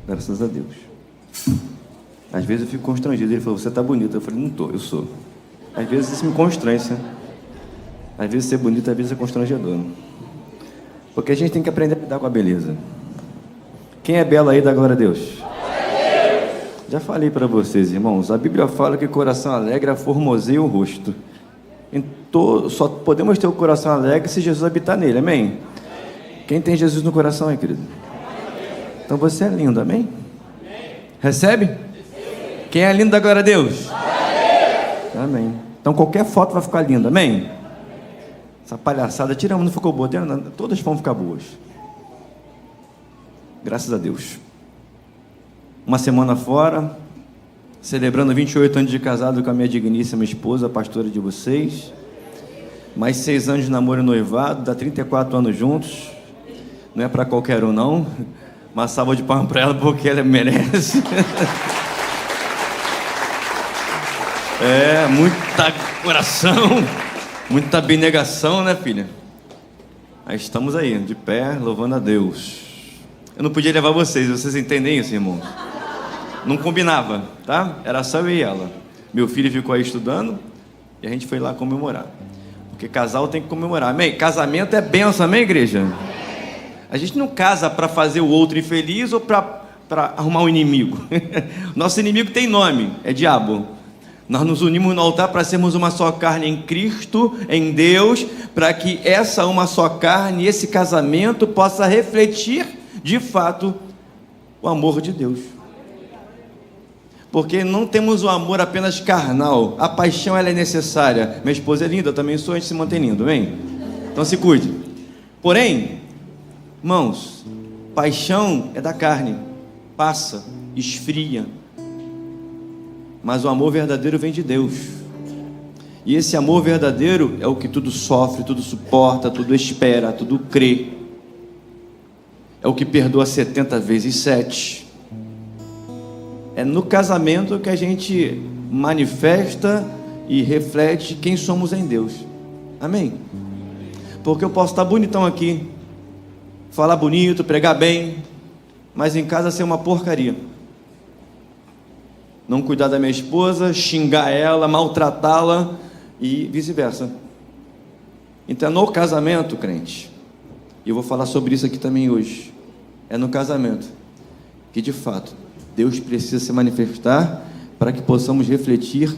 Graças a Deus. Às vezes eu fico constrangido. Ele falou, você está bonito. Eu falei, não estou, eu sou. Às vezes isso me constrange, né? Às vezes ser bonito, às vezes é constrangedor. Porque a gente tem que aprender a lidar com a beleza. Quem é belo aí, dá glória a Deus? Já falei para vocês, irmãos, a Bíblia fala que o coração alegre formoseia o rosto. Então, só podemos ter o coração alegre se Jesus habitar nele, amém? Quem tem Jesus no coração aí, querido? Então você é lindo, amém? Recebe? Quem é lindo, dá glória a Deus? Amém. Então qualquer foto vai ficar linda, amém? Essa palhaçada, tira uma, não ficou boa, todas vão ficar boas. Graças a Deus. Uma semana fora, celebrando 28 anos de casado com a minha digníssima esposa, pastora de vocês. Mais 6 anos de namoro e noivado, dá 34 anos juntos. Não é para qualquer um, não. Uma salva de palmas para ela, porque ela merece. Muita coração, muita abnegação, né, filha? Aí estamos aí, de pé, louvando a Deus. Eu não podia levar vocês entendem isso, irmãos? Não combinava, tá? Era só eu e ela. Meu filho ficou aí estudando e a gente foi lá comemorar. Porque casal tem que comemorar, amém? Casamento é bênção, amém, igreja? A gente não casa para fazer o outro infeliz ou para arrumar um inimigo. Nosso inimigo tem nome, é diabo. Nós nos unimos no altar para sermos uma só carne em Cristo, em Deus, para que essa uma só carne, esse casamento possa refletir, de fato, o amor de Deus. Porque não temos o amor apenas carnal, a paixão ela é necessária. Minha esposa é linda, eu também sou, a gente se mantém lindo, amém? Então se cuide. Porém, irmãos, paixão é da carne, passa, esfria. Mas o amor verdadeiro vem de Deus. E esse amor verdadeiro é o que tudo sofre, tudo suporta, tudo espera, tudo crê. É o que perdoa 70 vezes 7. É no casamento que a gente manifesta e reflete quem somos em Deus. Amém? Porque eu posso estar bonitão aqui, falar bonito, pregar bem, mas em casa ser uma porcaria. Não cuidar da minha esposa, xingar ela, maltratá-la e vice-versa. Então é no casamento, crente, e eu vou falar sobre isso aqui também hoje, é no casamento que de fato Deus precisa se manifestar para que possamos refletir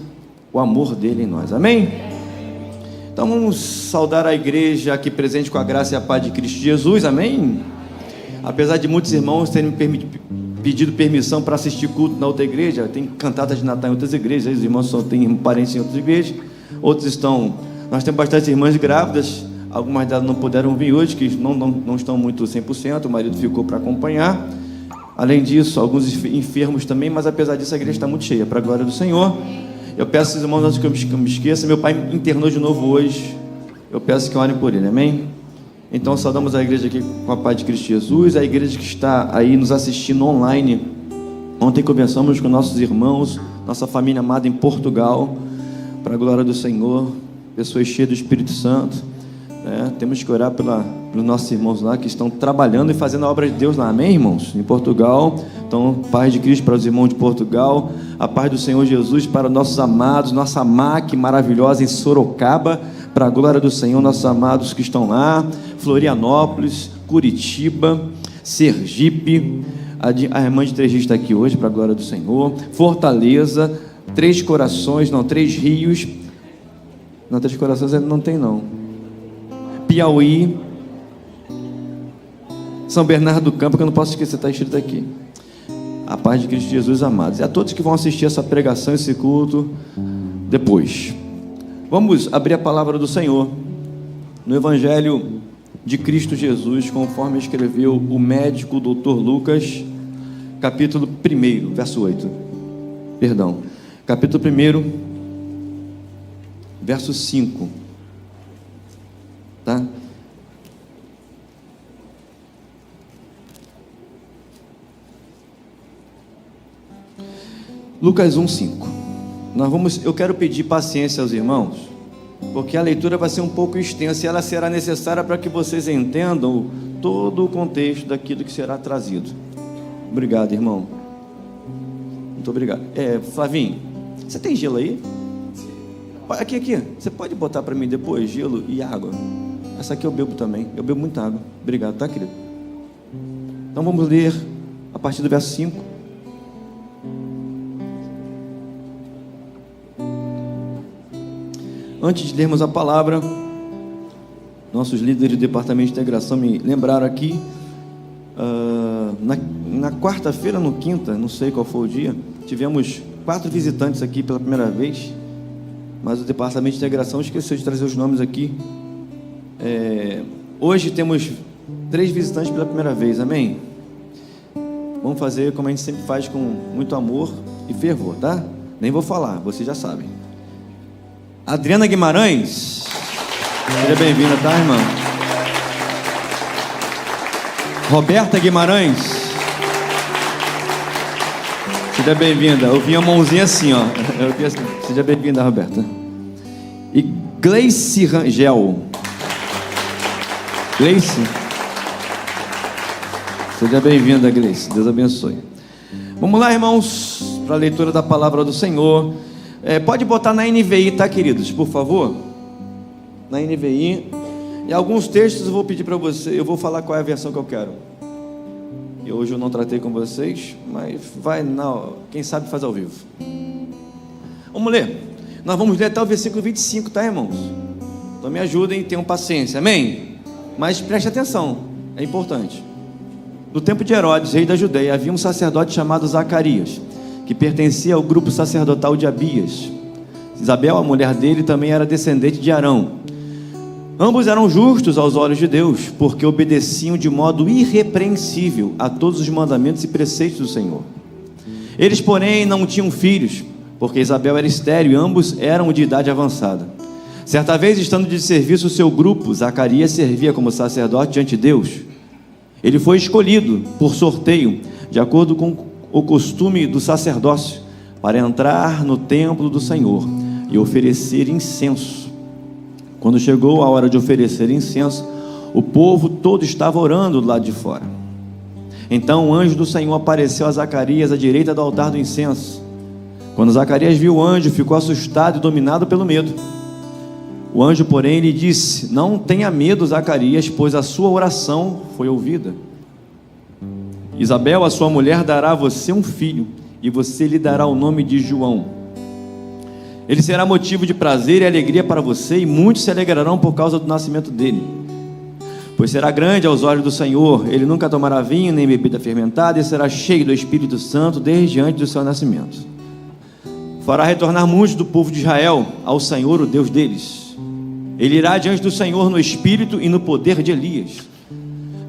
o amor dele em nós, amém? Então vamos saudar a igreja aqui presente com a graça e a paz de Cristo Jesus, amém? Apesar de muitos irmãos terem pedido permissão para assistir culto na outra igreja, tem cantatas de Natal em outras igrejas, os irmãos só têm parentes em outras igrejas, outros estão, nós temos bastante irmãs grávidas, algumas delas não puderam vir hoje, que não estão muito 100%, o marido ficou para acompanhar, além disso, alguns enfermos também, mas apesar disso a igreja está muito cheia, para a glória do Senhor. Eu peço aos irmãos, antes que eu me esqueça, meu pai internou de novo hoje, eu peço que orem por ele, amém? Então saudamos a igreja aqui com a paz de Cristo Jesus, a igreja que está aí nos assistindo online. Ontem conversamos com nossos irmãos, nossa família amada em Portugal, para a glória do Senhor, pessoas cheias do Espírito Santo, né? Temos que orar pelos nossos irmãos lá que estão trabalhando e fazendo a obra de Deus lá, amém, irmãos? Em Portugal. Então, paz de Cristo para os irmãos de Portugal, a paz do Senhor Jesus para nossos amados, nossa MAC maravilhosa em Sorocaba, para a glória do Senhor, nossos amados que estão lá, Florianópolis, Curitiba, Sergipe, a irmã de Três Rios está aqui hoje, para a glória do Senhor, Fortaleza, Três Corações, não, Três Rios, não, Três Corações não tem não, Piauí, São Bernardo do Campo, que eu não posso esquecer, está escrito aqui. A paz de Cristo Jesus, amados. E a todos que vão assistir essa pregação, esse culto, depois. Vamos abrir a palavra do Senhor no Evangelho de Cristo Jesus, conforme escreveu o médico Dr. Lucas, capítulo 1, verso 8. Perdão. Capítulo 1, verso 5. Tá? Lucas 1:5. Eu quero pedir paciência aos irmãos, porque a leitura vai ser um pouco extensa e ela será necessária para que vocês entendam todo o contexto daquilo que será trazido. Obrigado, irmão. Muito obrigado. Flavinho, você tem gelo aí? Aqui. Você pode botar para mim depois gelo e água? Essa aqui eu bebo também. Eu bebo muita água. Obrigado, tá, querido? Então vamos ler a partir do verso 5. Antes de lermos a palavra, nossos líderes do departamento de integração me lembraram aqui, na quarta-feira, no quinta, não sei qual foi o dia, tivemos 4 visitantes aqui pela primeira vez, mas o departamento de integração esqueceu de trazer os nomes aqui. Hoje temos 3 visitantes pela primeira vez, amém? Vamos fazer como a gente sempre faz, com muito amor e fervor, tá? Nem vou falar, vocês já sabem. Adriana Guimarães, seja bem-vinda, tá, irmã? Roberta Guimarães, seja bem-vinda. Eu vi a mãozinha assim, ó. Seja bem-vinda, Roberta. E Gleice Rangel. Gleice, seja bem-vinda, Gleice. Deus abençoe. Vamos lá, irmãos, para a leitura da palavra do Senhor. Pode botar na NVI, tá, queridos, por favor? Na NVI. E alguns textos eu vou pedir para você. Eu vou falar qual é a versão que eu quero. E hoje eu não tratei com vocês, mas quem sabe faz ao vivo. Vamos ler. Nós vamos ler até o versículo 25, tá, irmãos? Então me ajudem e tenham paciência, amém? Mas preste atenção, é importante. No tempo de Herodes, rei da Judeia, havia um sacerdote chamado Zacarias, que pertencia ao grupo sacerdotal de Abias. Isabel, a mulher dele, também era descendente de Arão. Ambos eram justos aos olhos de Deus, porque obedeciam de modo irrepreensível a todos os mandamentos e preceitos do Senhor. Eles, porém, não tinham filhos, porque Isabel era estéril e ambos eram de idade avançada. Certa vez, estando de serviço o seu grupo, Zacarias servia como sacerdote diante de Deus. Ele foi escolhido por sorteio, de acordo com o costume do sacerdócio, para entrar no templo do Senhor e oferecer incenso. Quando chegou a hora de oferecer incenso, o povo todo estava orando do lado de fora. Então o anjo do Senhor apareceu a Zacarias à direita do altar do incenso. Quando Zacarias viu o anjo, ficou assustado e dominado pelo medo. O anjo, porém, lhe disse: não tenha medo, Zacarias, pois a sua oração foi ouvida. Isabel, a sua mulher, dará a você um filho, e você lhe dará o nome de João. Ele será motivo de prazer e alegria para você, e muitos se alegrarão por causa do nascimento dele. Pois será grande aos olhos do Senhor, ele nunca tomará vinho nem bebida fermentada, e será cheio do Espírito Santo desde antes do seu nascimento. Fará retornar muitos do povo de Israel ao Senhor, o Deus deles. Ele irá diante do Senhor no espírito e no poder de Elias,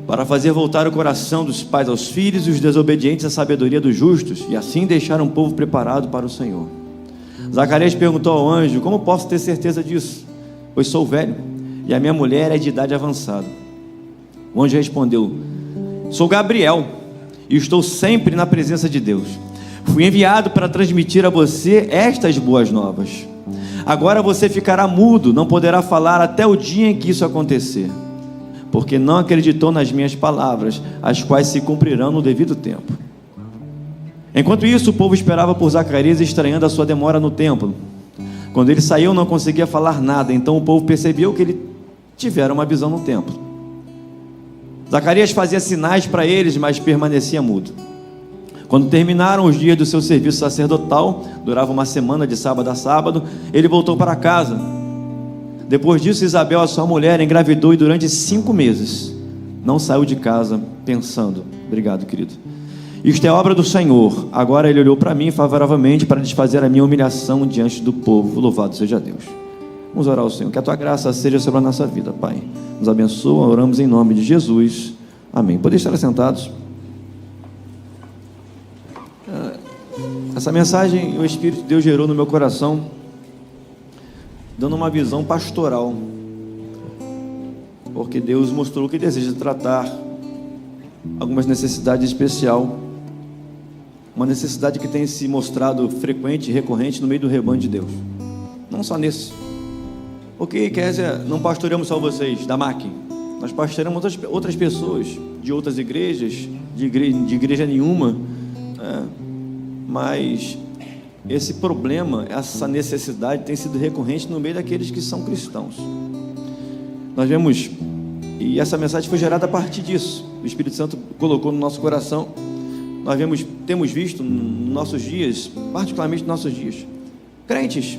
para fazer voltar o coração dos pais aos filhos e os desobedientes à sabedoria dos justos, e assim deixar um povo preparado para o Senhor. Zacarias perguntou ao anjo: como posso ter certeza disso? Pois sou velho, e a minha mulher é de idade avançada. O anjo respondeu: sou Gabriel, e estou sempre na presença de Deus. Fui enviado para transmitir a você estas boas novas. Agora você ficará mudo, não poderá falar até o dia em que isso acontecer, porque não acreditou nas minhas palavras, as quais se cumprirão no devido tempo. Enquanto isso, o povo esperava por Zacarias, estranhando a sua demora no templo. Quando ele saiu, não conseguia falar nada, então o povo percebeu que ele tivera uma visão no templo. Zacarias fazia sinais para eles, mas permanecia mudo. Quando terminaram os dias do seu serviço sacerdotal, durava uma semana de sábado a sábado, ele voltou para casa. Depois disso, Isabel, a sua mulher, engravidou e durante 5 meses não saiu de casa, pensando: obrigado, querido, isto é obra do Senhor. Agora ele olhou para mim favoravelmente para desfazer a minha humilhação diante do povo. Louvado seja Deus. Vamos orar ao Senhor. Que a tua graça seja sobre a nossa vida, Pai. Nos abençoa, oramos em nome de Jesus. Amém. Podem estar sentados. Essa mensagem o Espírito de Deus gerou no meu coração, dando uma visão pastoral, porque Deus mostrou que deseja tratar algumas necessidades especiais, uma necessidade que tem se mostrado frequente e recorrente no meio do rebanho de Deus, não só nesse, porque quer dizer, não pastoreamos só vocês da MAC, nós pastoreamos outras pessoas de outras igrejas, de igreja nenhuma, mas esse problema, essa necessidade tem sido recorrente no meio daqueles que são cristãos. Nós vemos, e essa mensagem foi gerada a partir disso, o Espírito Santo colocou no nosso coração. Nós temos visto nos nossos dias, particularmente nos nossos dias, crentes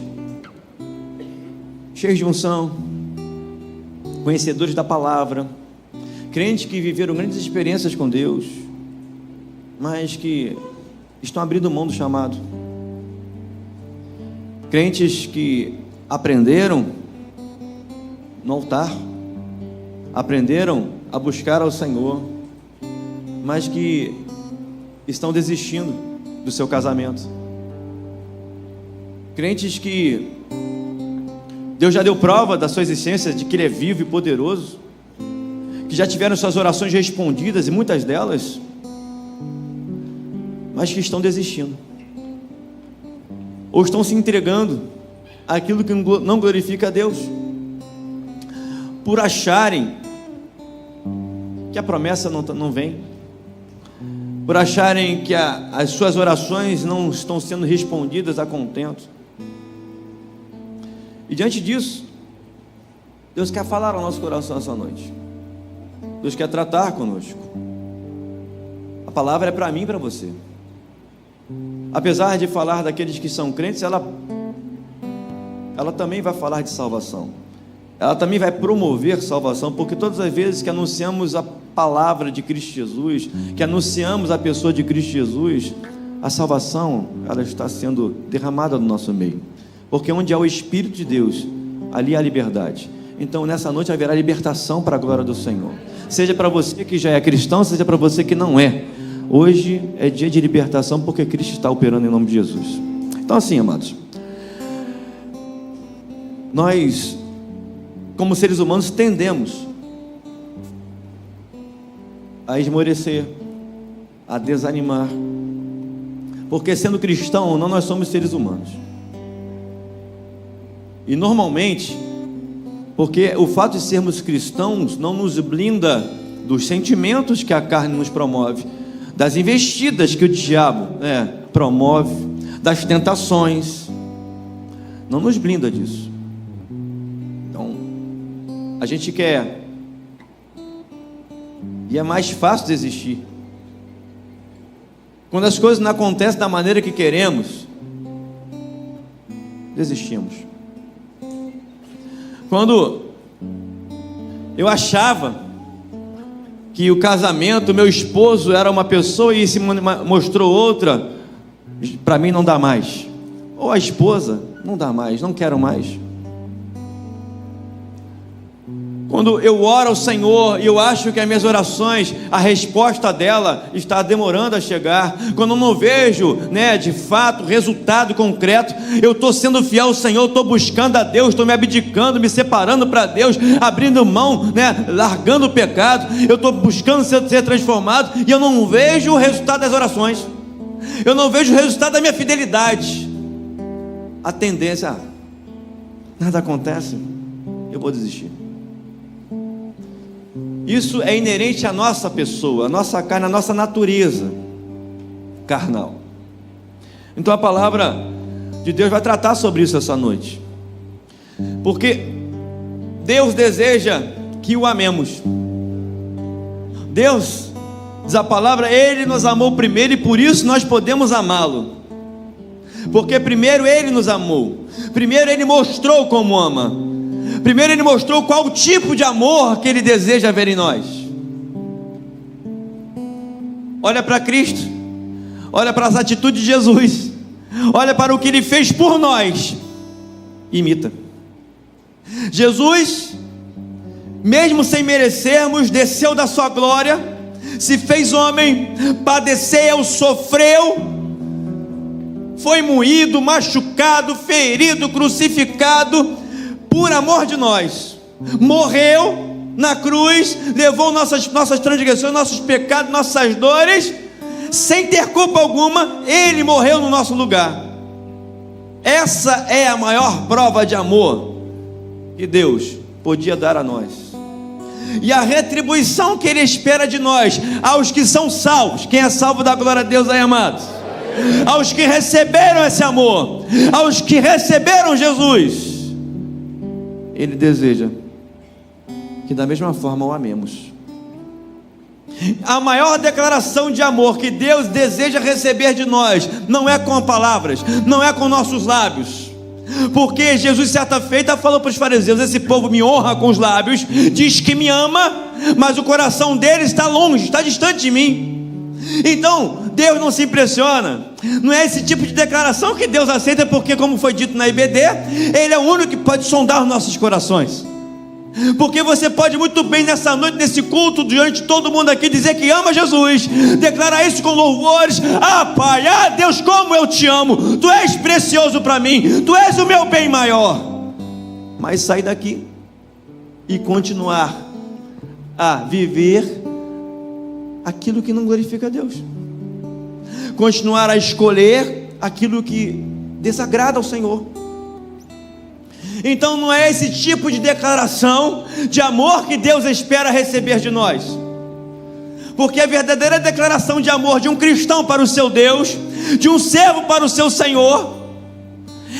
cheios de unção, conhecedores da palavra, crentes que viveram grandes experiências com Deus, mas que estão abrindo mão do chamado, crentes que aprenderam no altar, aprenderam a buscar ao Senhor, mas que estão desistindo do seu casamento, crentes que Deus já deu prova da sua existência, de que Ele é vivo e poderoso, que já tiveram suas orações respondidas, e muitas delas, mas que estão desistindo, ou estão se entregando àquilo que não glorifica a Deus, por acharem que a promessa não vem, por acharem que as suas orações não estão sendo respondidas a contento. E diante disso, Deus quer falar ao nosso coração essa noite. Deus quer tratar conosco. A palavra é para mim e para você. Apesar de falar daqueles que são crentes, ela também vai falar de salvação. Ela também vai promover salvação, porque todas as vezes que anunciamos a palavra de Cristo Jesus, que anunciamos a pessoa de Cristo Jesus, a salvação, ela está sendo derramada no nosso meio. Porque onde há o Espírito de Deus, ali há liberdade. Então nessa noite haverá libertação para a glória do Senhor. Seja para você que já é cristão, seja para você que não é. Hoje é dia de libertação, porque Cristo está operando em nome de Jesus. Então assim, amados, nós, como seres humanos, tendemos a esmorecer, a desanimar, porque sendo cristão, não, nós somos seres humanos. E normalmente, porque o fato de sermos cristãos não nos blinda dos sentimentos que a carne nos promove, das investidas que o diabo promove, das tentações, não nos blinda disso. Então, a gente quer, e é mais fácil desistir quando as coisas não acontecem da maneira que queremos. Desistimos. Quando eu achava que o casamento, meu esposo era uma pessoa e se mostrou outra, para mim não dá mais. Ou a esposa, não dá mais, não quero mais. Quando eu oro ao Senhor e eu acho que as minhas orações, a resposta dela está demorando a chegar, quando eu não vejo, de fato, resultado concreto, eu estou sendo fiel ao Senhor, estou buscando a Deus, estou me abdicando, me separando para Deus, abrindo mão, largando o pecado, eu estou buscando ser transformado, e eu não vejo o resultado das orações, eu não vejo o resultado da minha fidelidade. A tendência, nada acontece, eu vou desistir. Isso é inerente à nossa pessoa, à nossa carne, à nossa natureza carnal. Então a palavra de Deus vai tratar sobre isso essa noite, porque Deus deseja que o amemos. Deus, diz a palavra, Ele nos amou primeiro, e por isso nós podemos amá-lo, porque primeiro Ele nos amou, primeiro Ele mostrou como ama, primeiro Ele mostrou qual o tipo de amor que Ele deseja ver em nós. Olha para Cristo, olha para as atitudes de Jesus, olha para o que Ele fez por nós, imita. Jesus, mesmo sem merecermos, desceu da sua glória, se fez homem, padeceu, sofreu, foi moído, machucado, ferido, crucificado, por amor de nós, morreu na cruz, levou nossas transgressões, nossos pecados, nossas dores, sem ter culpa alguma. Ele morreu no nosso lugar. Essa é a maior prova de amor que Deus podia dar a nós. e a retribuição que Ele espera de nós, aos que são salvos. Quem é salvo, dá glória a Deus aí, amados. Aos que receberam esse amor, aos que receberam Jesus, Ele deseja que da mesma forma o amemos. A maior declaração de amor que Deus deseja receber de nós não é com palavras, não é com nossos lábios, porque Jesus certa feita falou para os fariseus: esse povo me honra com os lábios, diz que me ama, mas o coração deles está longe, está distante de mim. Então Deus não se impressiona, não é esse tipo de declaração que Deus aceita, porque, como foi dito na IBD, Ele é o único que pode sondar os nossos corações. Porque você pode muito bem nessa noite, nesse culto, diante de todo mundo aqui, dizer que ama Jesus, declarar isso com louvores: ah Pai, ah Deus, como eu te amo, Tu és precioso para mim, Tu és o meu bem maior. Mas sair daqui e continuar a viver aquilo que não glorifica a Deus, continuar a escolher aquilo que desagrada ao Senhor. Então não é esse tipo de declaração de amor que Deus espera receber de nós, porque a verdadeira declaração de amor de um cristão para o seu Deus, de um servo para o seu Senhor,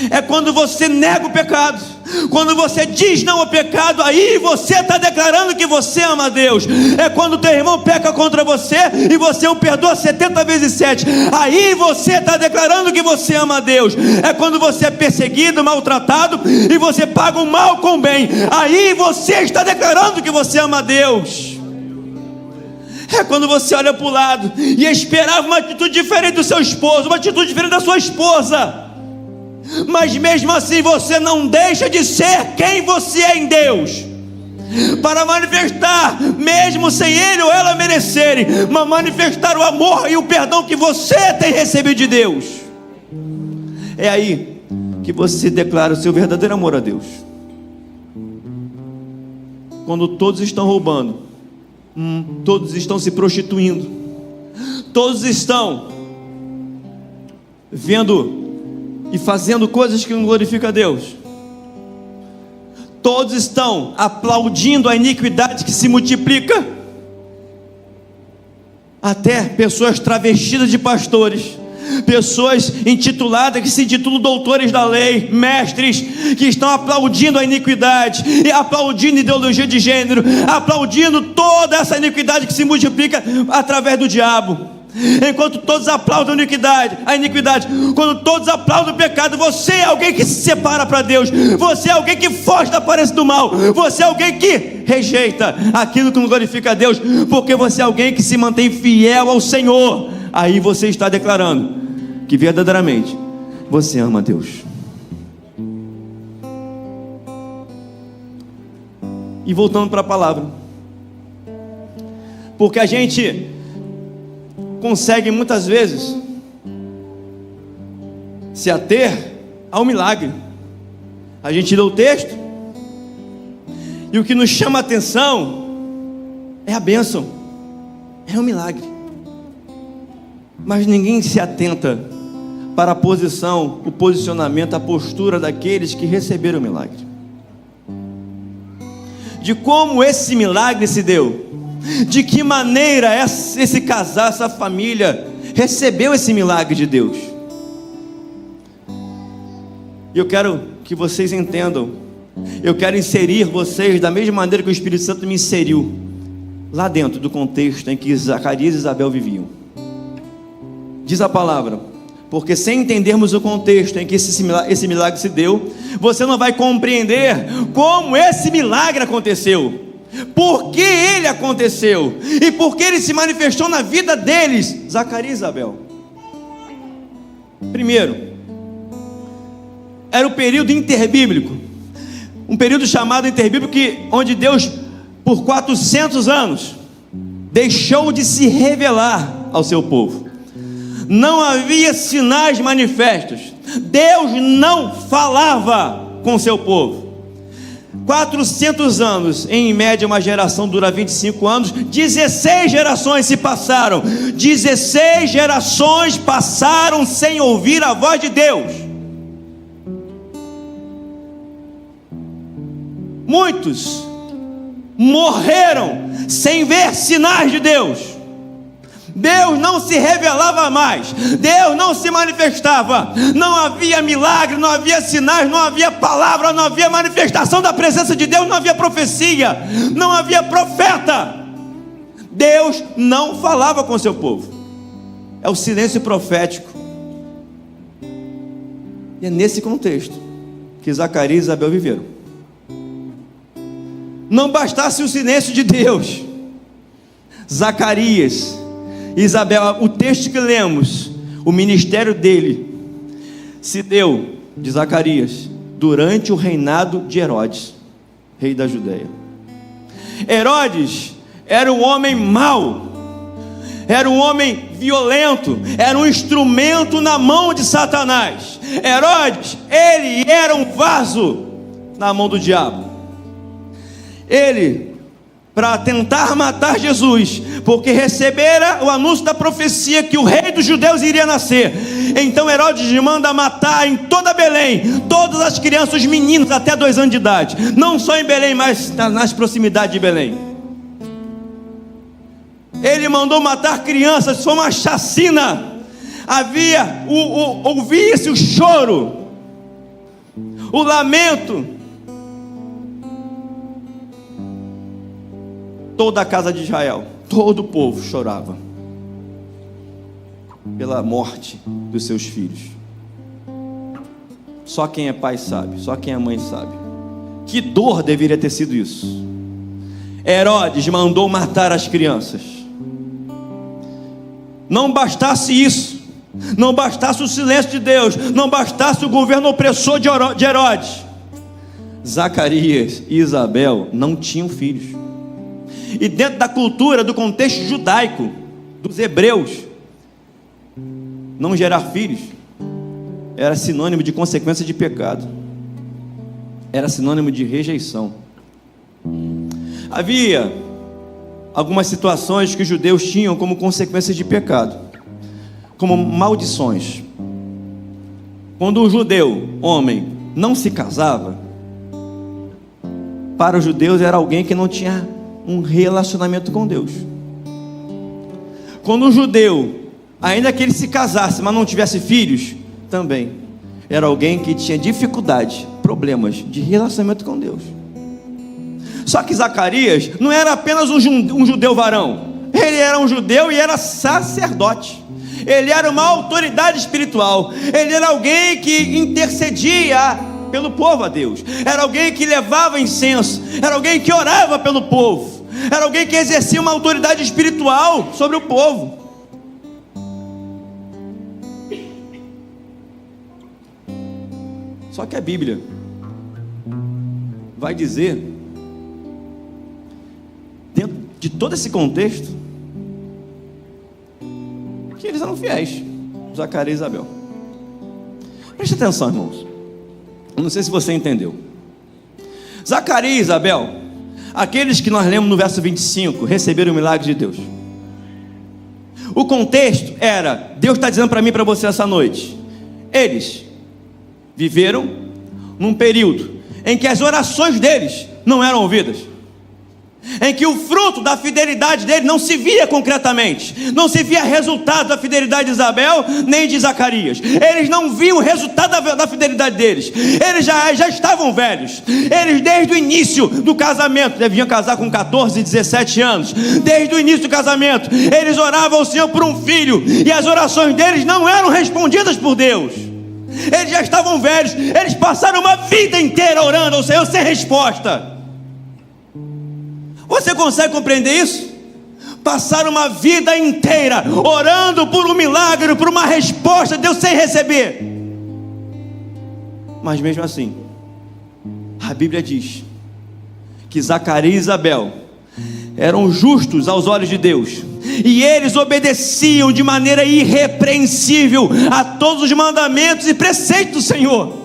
é quando você nega o pecado, quando você diz não ao pecado. Aí você está declarando que você ama a Deus. É quando teu irmão peca contra você e você o perdoa 70 vezes 7. Aí você está declarando que você ama a Deus. É quando você é perseguido, maltratado, e você paga o mal com o bem. Aí você está declarando que você ama a Deus. É quando você olha para o lado e esperava uma atitude diferente do seu esposo, uma atitude diferente da sua esposa, mas mesmo assim você não deixa de ser quem você é em Deus, para manifestar, mesmo sem ele ou ela merecerem, mas manifestar o amor e o perdão que você tem recebido de Deus. É aí que você declara o seu verdadeiro amor a Deus. Quando todos estão roubando, todos estão se prostituindo, todos estão vendo e fazendo coisas que não glorificam a Deus, todos estão aplaudindo a iniquidade que se multiplica, até pessoas travestidas de pastores, pessoas intituladas, que se intitulam doutores da lei, mestres, que estão aplaudindo a iniquidade, e aplaudindo a ideologia de gênero, aplaudindo toda essa iniquidade que se multiplica através do diabo. Enquanto todos aplaudem a iniquidade, quando todos aplaudem o pecado, você é alguém que se separa para Deus, você é alguém que foge da aparência do mal, você é alguém que rejeita aquilo que não glorifica a Deus, porque você é alguém que se mantém fiel ao Senhor. Aí você está declarando que verdadeiramente você ama a Deus. E voltando para a palavra, porque a gente consegue muitas vezes se ater ao milagre. A gente lê o texto e o que nos chama a atenção é a bênção, é o milagre, mas ninguém se atenta para a posição, o posicionamento, a postura daqueles que receberam o milagre, de como esse milagre se deu, de que maneira esse casal, essa família recebeu esse milagre de Deus. E eu quero que vocês entendam, eu quero inserir vocês da mesma maneira que o Espírito Santo me inseriu lá dentro do contexto em que Zacarias e Isabel viviam. Diz a palavra: porque sem entendermos o contexto em que esse milagre se deu, você não vai compreender como esse milagre aconteceu, por que ele aconteceu e por que ele se manifestou na vida deles, Zacarias e Isabel. Primeiro, era o período interbíblico, um período chamado interbíblico, onde Deus, por 400 anos, deixou de se revelar ao seu povo. Não havia sinais manifestos, Deus não falava com o seu povo. 400 anos, em média uma geração dura 25 anos, 16 gerações se passaram, 16 gerações passaram sem ouvir a voz de Deus. morreram sem ver sinais de Deus. Deus não se revelava mais, Deus não se manifestava, não havia milagre, não havia sinais, não havia palavra, não havia manifestação da presença de Deus, não havia profecia, não havia profeta. Deus não falava com o seu povo. É o silêncio profético. E é nesse contexto que Zacarias e Isabel viveram. Não bastasse o silêncio de Deus, Zacarias e Isabel, o texto que lemos, o ministério dele se deu, de Zacarias, durante o reinado de Herodes, rei da Judeia. Herodes era um homem mau, era um homem violento, era um instrumento na mão de Satanás. Herodes, ele era um vaso na mão do diabo. Ele, para tentar matar Jesus, porque recebera o anúncio da profecia que o rei dos judeus iria nascer. Então Herodes manda matar em toda Belém todas as crianças, os meninos até 2 anos de idade, não só em Belém, mas nas proximidades de Belém. Ele mandou matar crianças, foi uma chacina. Ouvia-se o choro, o lamento. Toda a casa de Israel, todo o povo chorava pela morte dos seus filhos. Só quem é pai sabe, só quem é mãe sabe. Que dor deveria ter sido isso. Herodes mandou matar as crianças. Não bastasse isso, não bastasse o silêncio de Deus, não bastasse o governo opressor de Herodes, Zacarias e Isabel não tinham filhos. E dentro da cultura, do contexto judaico, dos hebreus, não gerar filhos era sinônimo de consequência de pecado, era sinônimo de rejeição. Havia algumas situações que os judeus tinham como consequência de pecado, como maldições. Quando um judeu, homem, não se casava, para os judeus era alguém que não tinha um relacionamento com Deus. Quando um judeu, ainda que ele se casasse, mas não tivesse filhos, também era alguém que tinha dificuldade, problemas de relacionamento com Deus. Só que Zacarias não era apenas um judeu varão, ele era um judeu e era sacerdote. Ele era uma autoridade espiritual, ele era alguém que intercedia pelo povo a Deus, era alguém que levava incenso, era alguém que orava pelo povo, era alguém que exercia uma autoridade espiritual sobre o povo. Só que a Bíblia vai dizer, dentro de todo esse contexto, que eles eram fiéis, Zacarias e Isabel. Preste atenção, irmãos. Eu não sei se você entendeu. Zacarias e Isabel, aqueles que nós lemos no verso 25, receberam o milagre de Deus. O contexto era, Deus está dizendo para mim e para você essa noite, eles viveram num período em que as orações deles não eram ouvidas, em que o fruto da fidelidade dele não se via concretamente, não se via resultado da fidelidade de Isabel nem de Zacarias. Eles não viam o resultado da fidelidade deles. Eles já estavam velhos. Eles desde o início do casamento, deviam casar com 14, 17 anos. Desde o início do casamento, eles oravam ao Senhor por um filho, e as orações deles não eram respondidas por Deus. Eles já estavam velhos. Eles passaram uma vida inteira orando ao Senhor sem resposta. Você consegue compreender isso? Passar uma vida inteira orando por um milagre, por uma resposta de Deus sem receber. Mas mesmo assim, a Bíblia diz que Zacarias e Isabel eram justos aos olhos de Deus, e eles obedeciam de maneira irrepreensível a todos os mandamentos e preceitos do Senhor.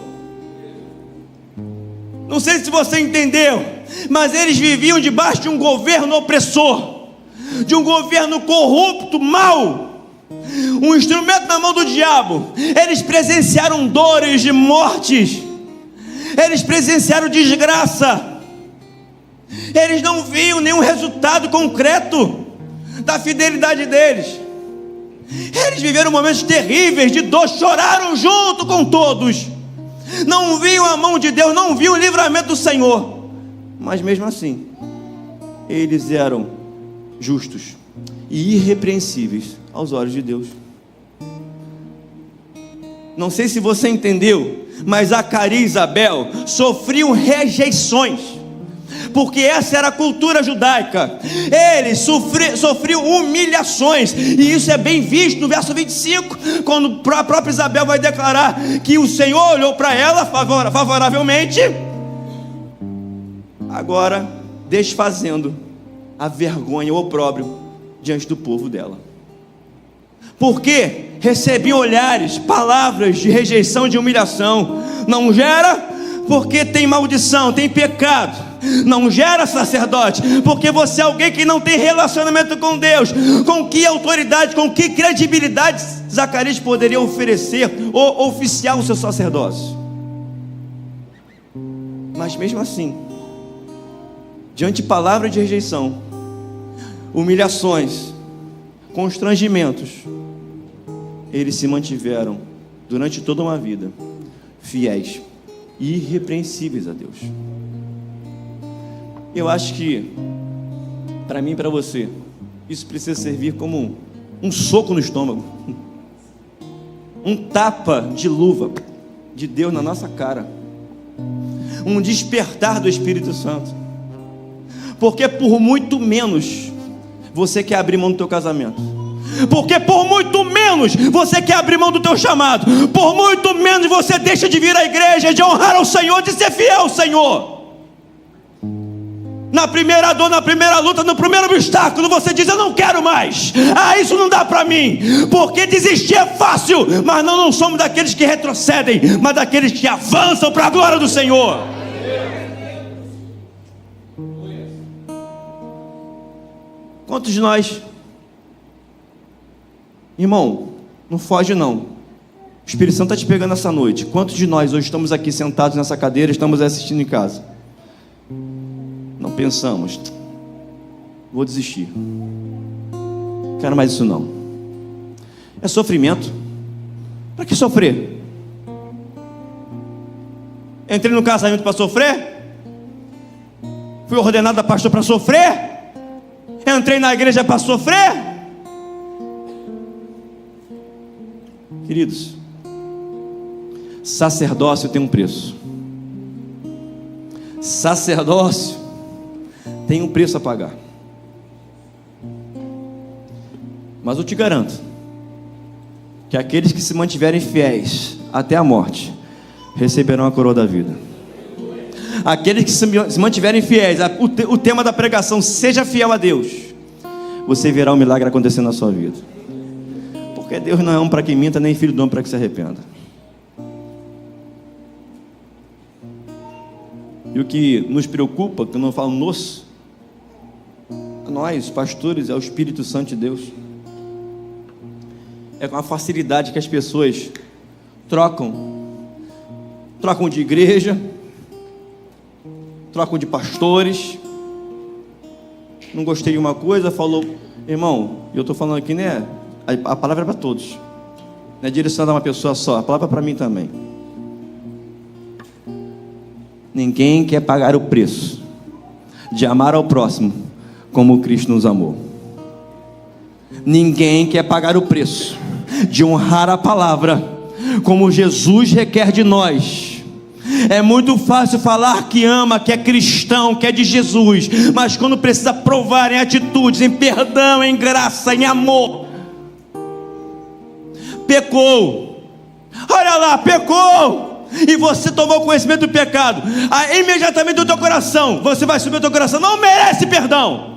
Não sei se você entendeu, mas eles viviam debaixo de um governo opressor, de um governo corrupto, mau, um instrumento na mão do diabo. Eles presenciaram dores de mortes, eles presenciaram desgraça, Eles não viam nenhum resultado concreto da fidelidade deles. Eles viveram momentos terríveis de dor, choraram junto com todos, não viam a mão de Deus, não viam o livramento do Senhor, mas mesmo assim eles eram justos e irrepreensíveis aos olhos de Deus. Não sei se você entendeu, mas Zacarias e Isabel sofriam rejeições, porque essa era a cultura judaica. Eles sofriam humilhações, e isso é bem visto no verso 25, quando a própria Isabel vai declarar que o Senhor olhou para ela favoravelmente, agora desfazendo a vergonha, o opróbrio diante do povo dela. Porque recebiam olhares, palavras de rejeição, de humilhação. Não gera, porque tem maldição, tem pecado. Não gera, sacerdote, porque você é alguém que não tem relacionamento com Deus. Com que autoridade, com que credibilidade Zacarias poderia oferecer ou oficiar o seu sacerdócio? Mas mesmo assim, diante de palavras de rejeição, humilhações, constrangimentos, eles se mantiveram durante toda uma vida fiéis e irrepreensíveis a Deus. Eu acho que para mim e para você, isso precisa servir como um soco no estômago, um tapa de luva de Deus na nossa cara, um despertar do Espírito Santo. Porque por muito menos você quer abrir mão do teu casamento, porque por muito menos você quer abrir mão do teu chamado, por muito menos você deixa de vir à igreja, de honrar ao Senhor, de ser fiel ao Senhor. Na primeira dor, na primeira luta, no primeiro obstáculo, você diz: eu não quero mais, isso não dá para mim, porque desistir é fácil. Mas não somos daqueles que retrocedem, mas daqueles que avançam para a glória do Senhor. Quantos de nós, irmão, não foge não, o Espírito Santo está te pegando essa noite. Quantos de nós hoje estamos aqui sentados nessa cadeira, estamos assistindo em casa, não pensamos: vou desistir, quero mais isso não? É sofrimento. Para que sofrer? Entrei no casamento para sofrer? Fui ordenado a pastor para sofrer? Entrei na igreja para sofrer? Queridos, sacerdócio tem um preço. Sacerdócio tem um preço a pagar. Mas eu te garanto que aqueles que se mantiverem fiéis até a morte receberão a coroa da vida. Aqueles que se mantiverem fiéis, o tema da pregação: seja fiel a Deus, você verá um milagre acontecendo na sua vida. Porque Deus não é homem para que minta, nem filho do homem para que se arrependa. E o que nos preocupa, que eu não falo nós, pastores, é o Espírito Santo de Deus. É com a facilidade que as pessoas trocam de igreja, trocam de pastores. Não gostei de uma coisa, falou: irmão, eu estou falando aqui, né? A palavra é para todos, não é direcionada a uma pessoa só, a palavra é para mim também. Ninguém quer pagar o preço de amar ao próximo como Cristo nos amou. Ninguém quer pagar o preço de honrar a palavra como Jesus requer de nós. É muito fácil falar que ama, que é cristão, que é de Jesus, mas quando precisa provar em atitudes, em perdão, em graça, em amor, pecou. Olha lá, pecou, e você tomou conhecimento do pecado. Aí imediatamente do teu coração, você vai subir o teu coração: não merece perdão.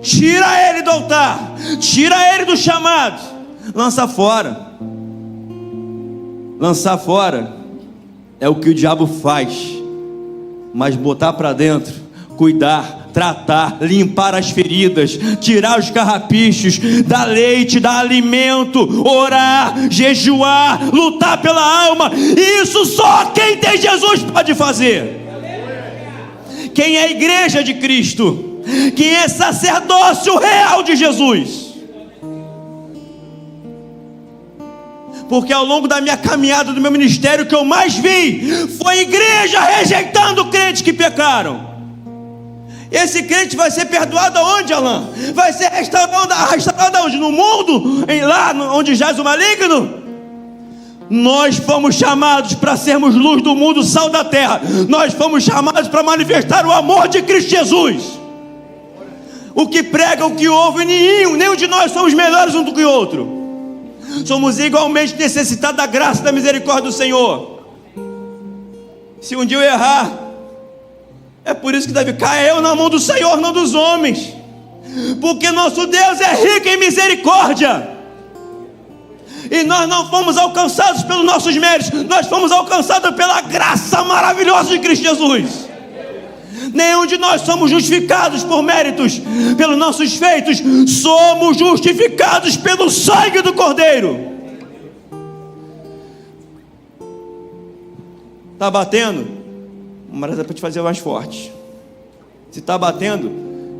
Tira ele do altar, tira ele do chamado, lança fora. Lançar fora é o que o diabo faz, mas botar para dentro, cuidar, tratar, limpar as feridas, tirar os carrapichos, dar leite, dar alimento, orar, jejuar, lutar pela alma. Isso só quem tem Jesus pode fazer. quem é a igreja de Cristo, quem é sacerdócio real de Jesus. Porque ao longo da minha caminhada, do meu ministério, o que eu mais vi foi igreja rejeitando crentes que pecaram. Esse crente vai ser perdoado aonde, Alain? Vai ser restaurado aonde? No mundo? Lá onde jaz o maligno? Nós fomos chamados para sermos luz do mundo, sal da terra. Nós fomos chamados para manifestar o amor de Cristo Jesus. O que prega, o que ouve, nenhum de nós somos melhores um do que o outro. Somos igualmente necessitados da graça e da misericórdia do Senhor. Se um dia eu errar, é por isso que Davi: caia eu na mão do Senhor, não dos homens, porque nosso Deus é rico em misericórdia. E nós não fomos alcançados pelos nossos méritos, nós fomos alcançados pela graça maravilhosa de Cristo Jesus. Nenhum de nós somos justificados por méritos, pelos nossos feitos. Somos justificados pelo sangue do Cordeiro. Está batendo? Mas é para te fazer mais forte. Se está batendo,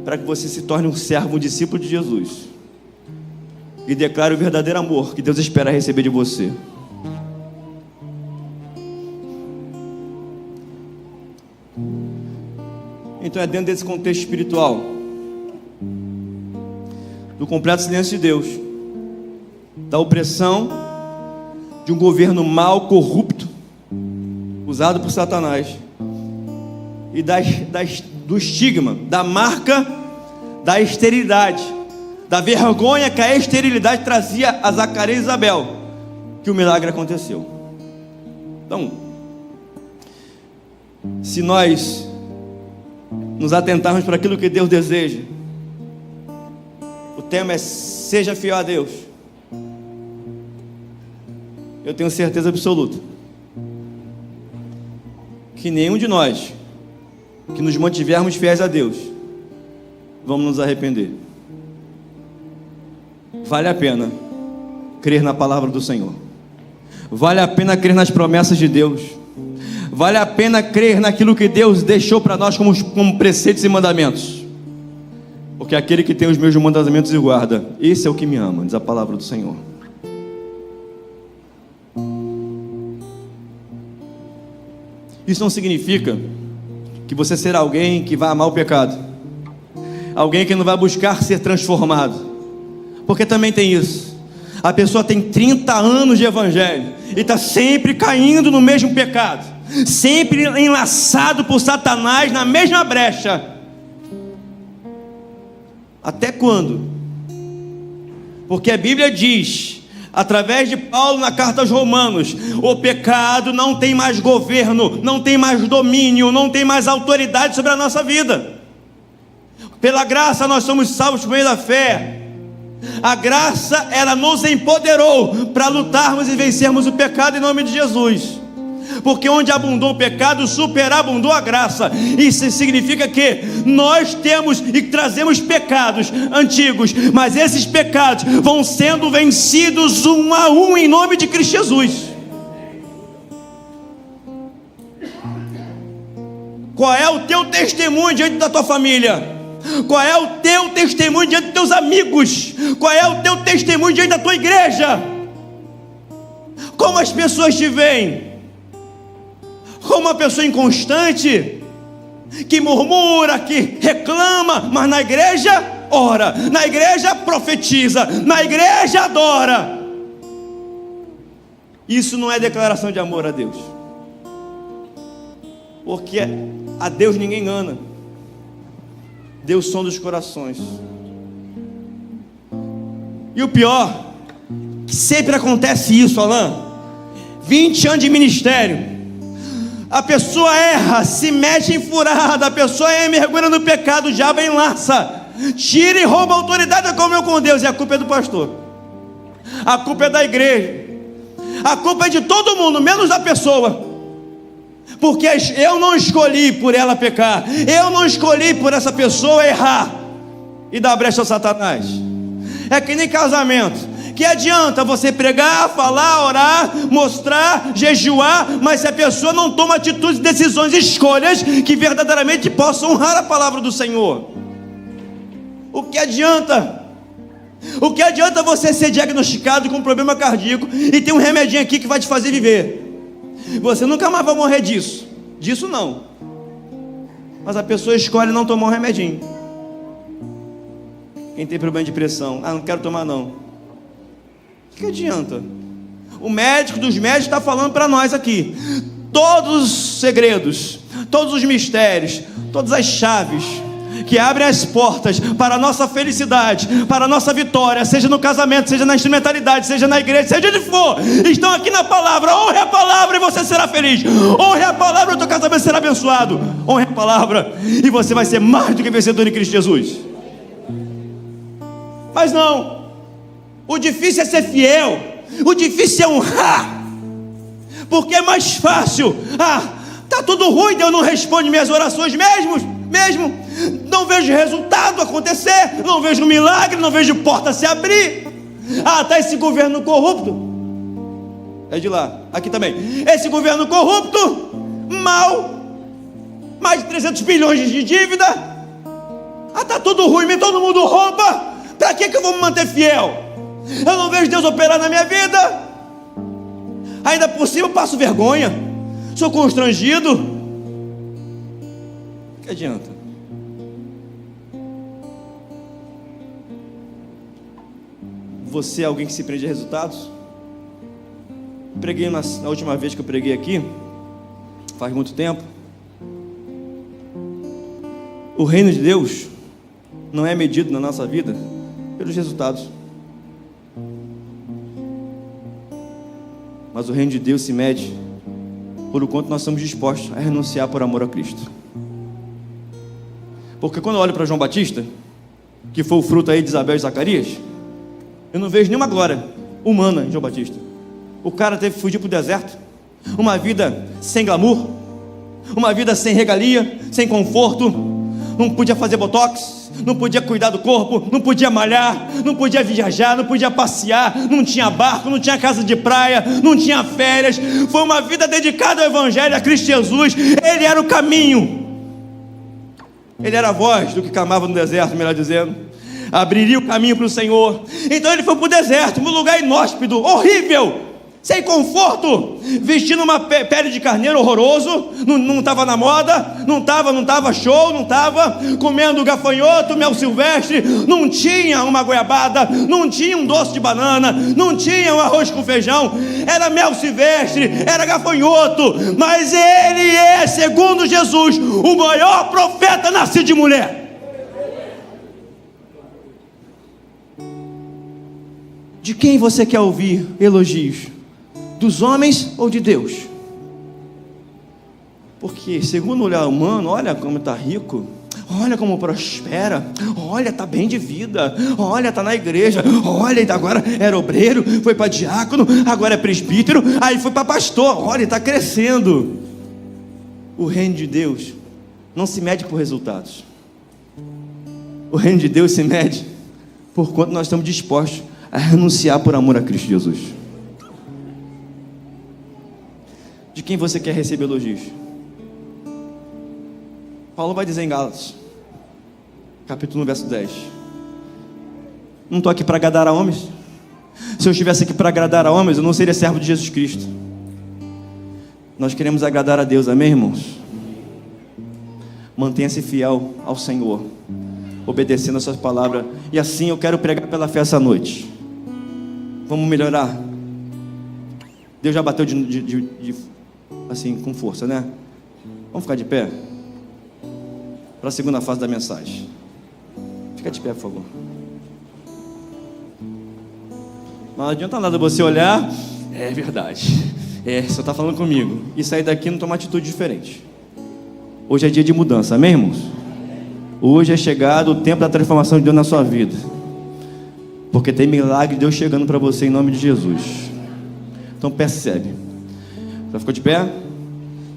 para que você se torne um servo, um discípulo de Jesus, e declare o verdadeiro amor que Deus espera receber de você. Então é dentro desse contexto espiritual, do completo silêncio de Deus, da opressão de um governo mau, corrupto, usado por Satanás, e do estigma, da marca da esterilidade, da vergonha que a esterilidade trazia a Zacarias e Isabel, que o milagre aconteceu. Então, se nós nos atentarmos para aquilo que Deus deseja, o tema é: seja fiel a Deus. Eu tenho certeza absoluta que nenhum de nós que nos mantivermos fiéis a Deus vamos nos arrepender. Vale a pena crer na palavra do Senhor, vale a pena crer nas promessas de Deus, vale a pena crer naquilo que Deus deixou para nós como preceitos e mandamentos, porque aquele que tem os meus mandamentos e guarda, esse é o que me ama, diz a palavra do Senhor. Isso não significa que você será alguém que vai amar o pecado, alguém que não vai buscar ser transformado, porque também tem isso. A pessoa tem 30 anos de evangelho e está sempre caindo no mesmo pecado, sempre enlaçado por Satanás na mesma brecha. Até quando? Porque a Bíblia diz, através de Paulo na carta aos Romanos, o pecado não tem mais governo, não tem mais domínio, não tem mais autoridade sobre a nossa vida. Pela graça nós somos salvos por meio da fé. A graça, ela nos empoderou para lutarmos e vencermos o pecado em nome de Jesus. Porque onde abundou o pecado, superabundou a graça. Isso significa que nós temos e trazemos pecados antigos, mas esses pecados vão sendo vencidos um a um em nome de Cristo Jesus. Qual é o teu testemunho diante da tua família? Qual é o teu testemunho diante dos teus amigos? Qual é o teu testemunho diante da tua igreja? Como as pessoas te veem? Como uma pessoa inconstante, que murmura, que reclama, mas na igreja ora, na igreja profetiza, na igreja adora. Isso não é declaração de amor a Deus, porque a Deus ninguém engana. Deus sonda os corações. E o pior, que sempre acontece isso, Alain. 20 anos de ministério, a pessoa erra, se mete em furada, a pessoa mergulha no pecado, o diabo enlaça, tira e rouba a autoridade da comunhão com Deus, e a culpa é do pastor, a culpa é da igreja, a culpa é de todo mundo, menos da pessoa. Porque eu não escolhi por ela pecar, eu não escolhi por essa pessoa errar e dar brecha a Satanás. É que nem casamento, Que adianta você pregar, falar, orar, mostrar, jejuar, mas se a pessoa não toma atitudes, decisões, escolhas que verdadeiramente possam honrar a palavra do Senhor? O que adianta? O que adianta você ser diagnosticado com um problema cardíaco e ter um remedinho aqui que vai te fazer viver? Você nunca mais vai morrer disso não. Mas a pessoa escolhe não tomar um remedinho. Quem tem problema de pressão, não quero tomar não. O que adianta? O médico dos médicos está falando para nós aqui todos os segredos, todos os mistérios, todas as chaves que abrem as portas para a nossa felicidade, para a nossa vitória, seja no casamento, seja na instrumentalidade, seja na igreja, seja onde for, estão aqui na palavra. Honre a palavra e você será feliz. Honre a palavra e o teu casamento será abençoado. Honre a palavra e você vai ser mais do que vencedor em Cristo Jesus. Mas não, o difícil é ser fiel, o difícil é honrar, porque é mais fácil. Tá tudo ruim, Deus não responde minhas orações mesmo, não vejo resultado acontecer, não vejo milagre, não vejo porta se abrir. Tá esse governo corrupto, é de lá, aqui também, esse governo corrupto, mal, mais de 300 bilhões de dívida. Tá tudo ruim, todo mundo rouba. Para que eu vou me manter fiel? Eu não vejo Deus operar na minha vida. Ainda por cima eu passo vergonha, sou constrangido. O que adianta? Você é alguém que se prende a resultados? Preguei na última vez que eu preguei aqui, faz muito tempo. O reino de Deus não é medido na nossa vida pelos resultados, mas o reino de Deus se mede por o quanto nós somos dispostos a renunciar por amor a Cristo. Porque quando eu olho para João Batista, que foi o fruto aí de Isabel e Zacarias, eu não vejo nenhuma glória humana em João Batista. O cara teve que fugir para o deserto, uma vida sem glamour, uma vida sem regalia, sem conforto, não podia fazer botox, não podia cuidar do corpo, não podia malhar, não podia viajar, não podia passear, não tinha barco, não tinha casa de praia, não tinha férias. Foi uma vida dedicada ao Evangelho, a Cristo Jesus. Ele era o caminho, ele era a voz do que clamava no deserto, melhor dizendo, abriria o caminho para o Senhor. Então ele foi para o deserto, um lugar inóspito, horrível, sem conforto, vestindo uma pele de carneiro horroroso, não estava na moda, não estava show, não estava comendo gafanhoto, mel silvestre, não tinha uma goiabada, não tinha um doce de banana, não tinha um arroz com feijão, era mel silvestre, era gafanhoto, mas ele é, segundo Jesus, o maior profeta nascido de mulher. De quem você quer ouvir elogios? Dos homens ou de Deus? Porque segundo o olhar humano, olha como está rico, olha como prospera, olha, está bem de vida, olha, está na igreja, olha, agora era obreiro, foi para diácono, agora é presbítero, aí foi para pastor, olha, está crescendo. O reino de Deus não se mede por resultados. O reino de Deus se mede por quanto nós estamos dispostos a renunciar por amor a Cristo Jesus. De quem você quer receber elogios? Paulo vai dizer em Gálatas, capítulo 1, verso 10. Não estou aqui para agradar a homens. Se eu estivesse aqui para agradar a homens, eu não seria servo de Jesus Cristo. Nós queremos agradar a Deus, amém, irmãos? Mantenha-se fiel ao Senhor, obedecendo a suas palavras. E assim eu quero pregar pela fé essa noite. Vamos melhorar. Deus já bateu assim, com força, né? Vamos ficar de pé para a segunda fase da mensagem. Fica de pé, por favor. Não adianta nada você olhar. É verdade, você está falando comigo, e sair daqui e não tomar atitude diferente. Hoje é dia de mudança, amém, irmãos? Hoje é chegado o tempo da transformação de Deus na sua vida, porque tem milagre de Deus chegando para você em nome de Jesus. Então percebe. Já ficou de pé?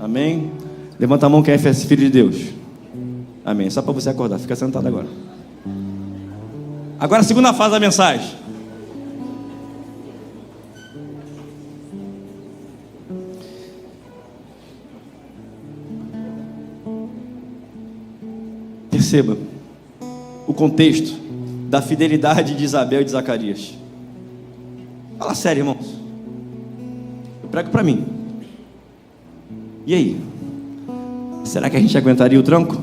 Amém? Levanta a mão quem é filho de Deus. Amém, só para você acordar, fica sentado agora. Agora a segunda fase da mensagem. Perceba o contexto da fidelidade de Isabel e de Zacarias. Fala sério, irmãos. Eu prego para mim. E aí? Será que a gente aguentaria o tranco?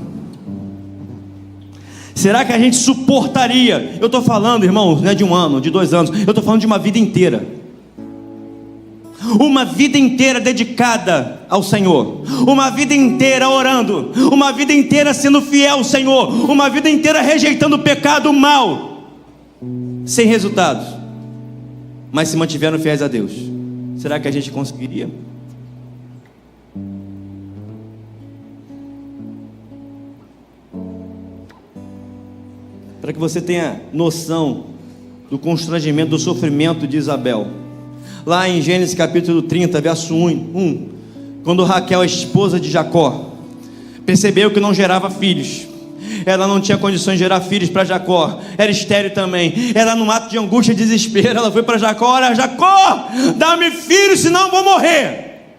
Será que a gente suportaria? Eu estou falando, irmãos, não é de 1 ano, de 2 anos. Eu estou falando de uma vida inteira. Uma vida inteira dedicada ao Senhor. Uma vida inteira orando. Uma vida inteira sendo fiel ao Senhor. Uma vida inteira rejeitando o pecado, o mal. Sem resultados. Mas se mantiveram fiéis a Deus. Será que a gente conseguiria? Para que você tenha noção do constrangimento, do sofrimento de Isabel. Lá em Gênesis capítulo 30, verso 1, quando Raquel, a esposa de Jacó, percebeu que não gerava filhos, ela não tinha condições de gerar filhos para Jacó, era estéril também, ela num ato de angústia e desespero, ela foi para Jacó: olha, Jacó, dá-me filho, senão eu vou morrer.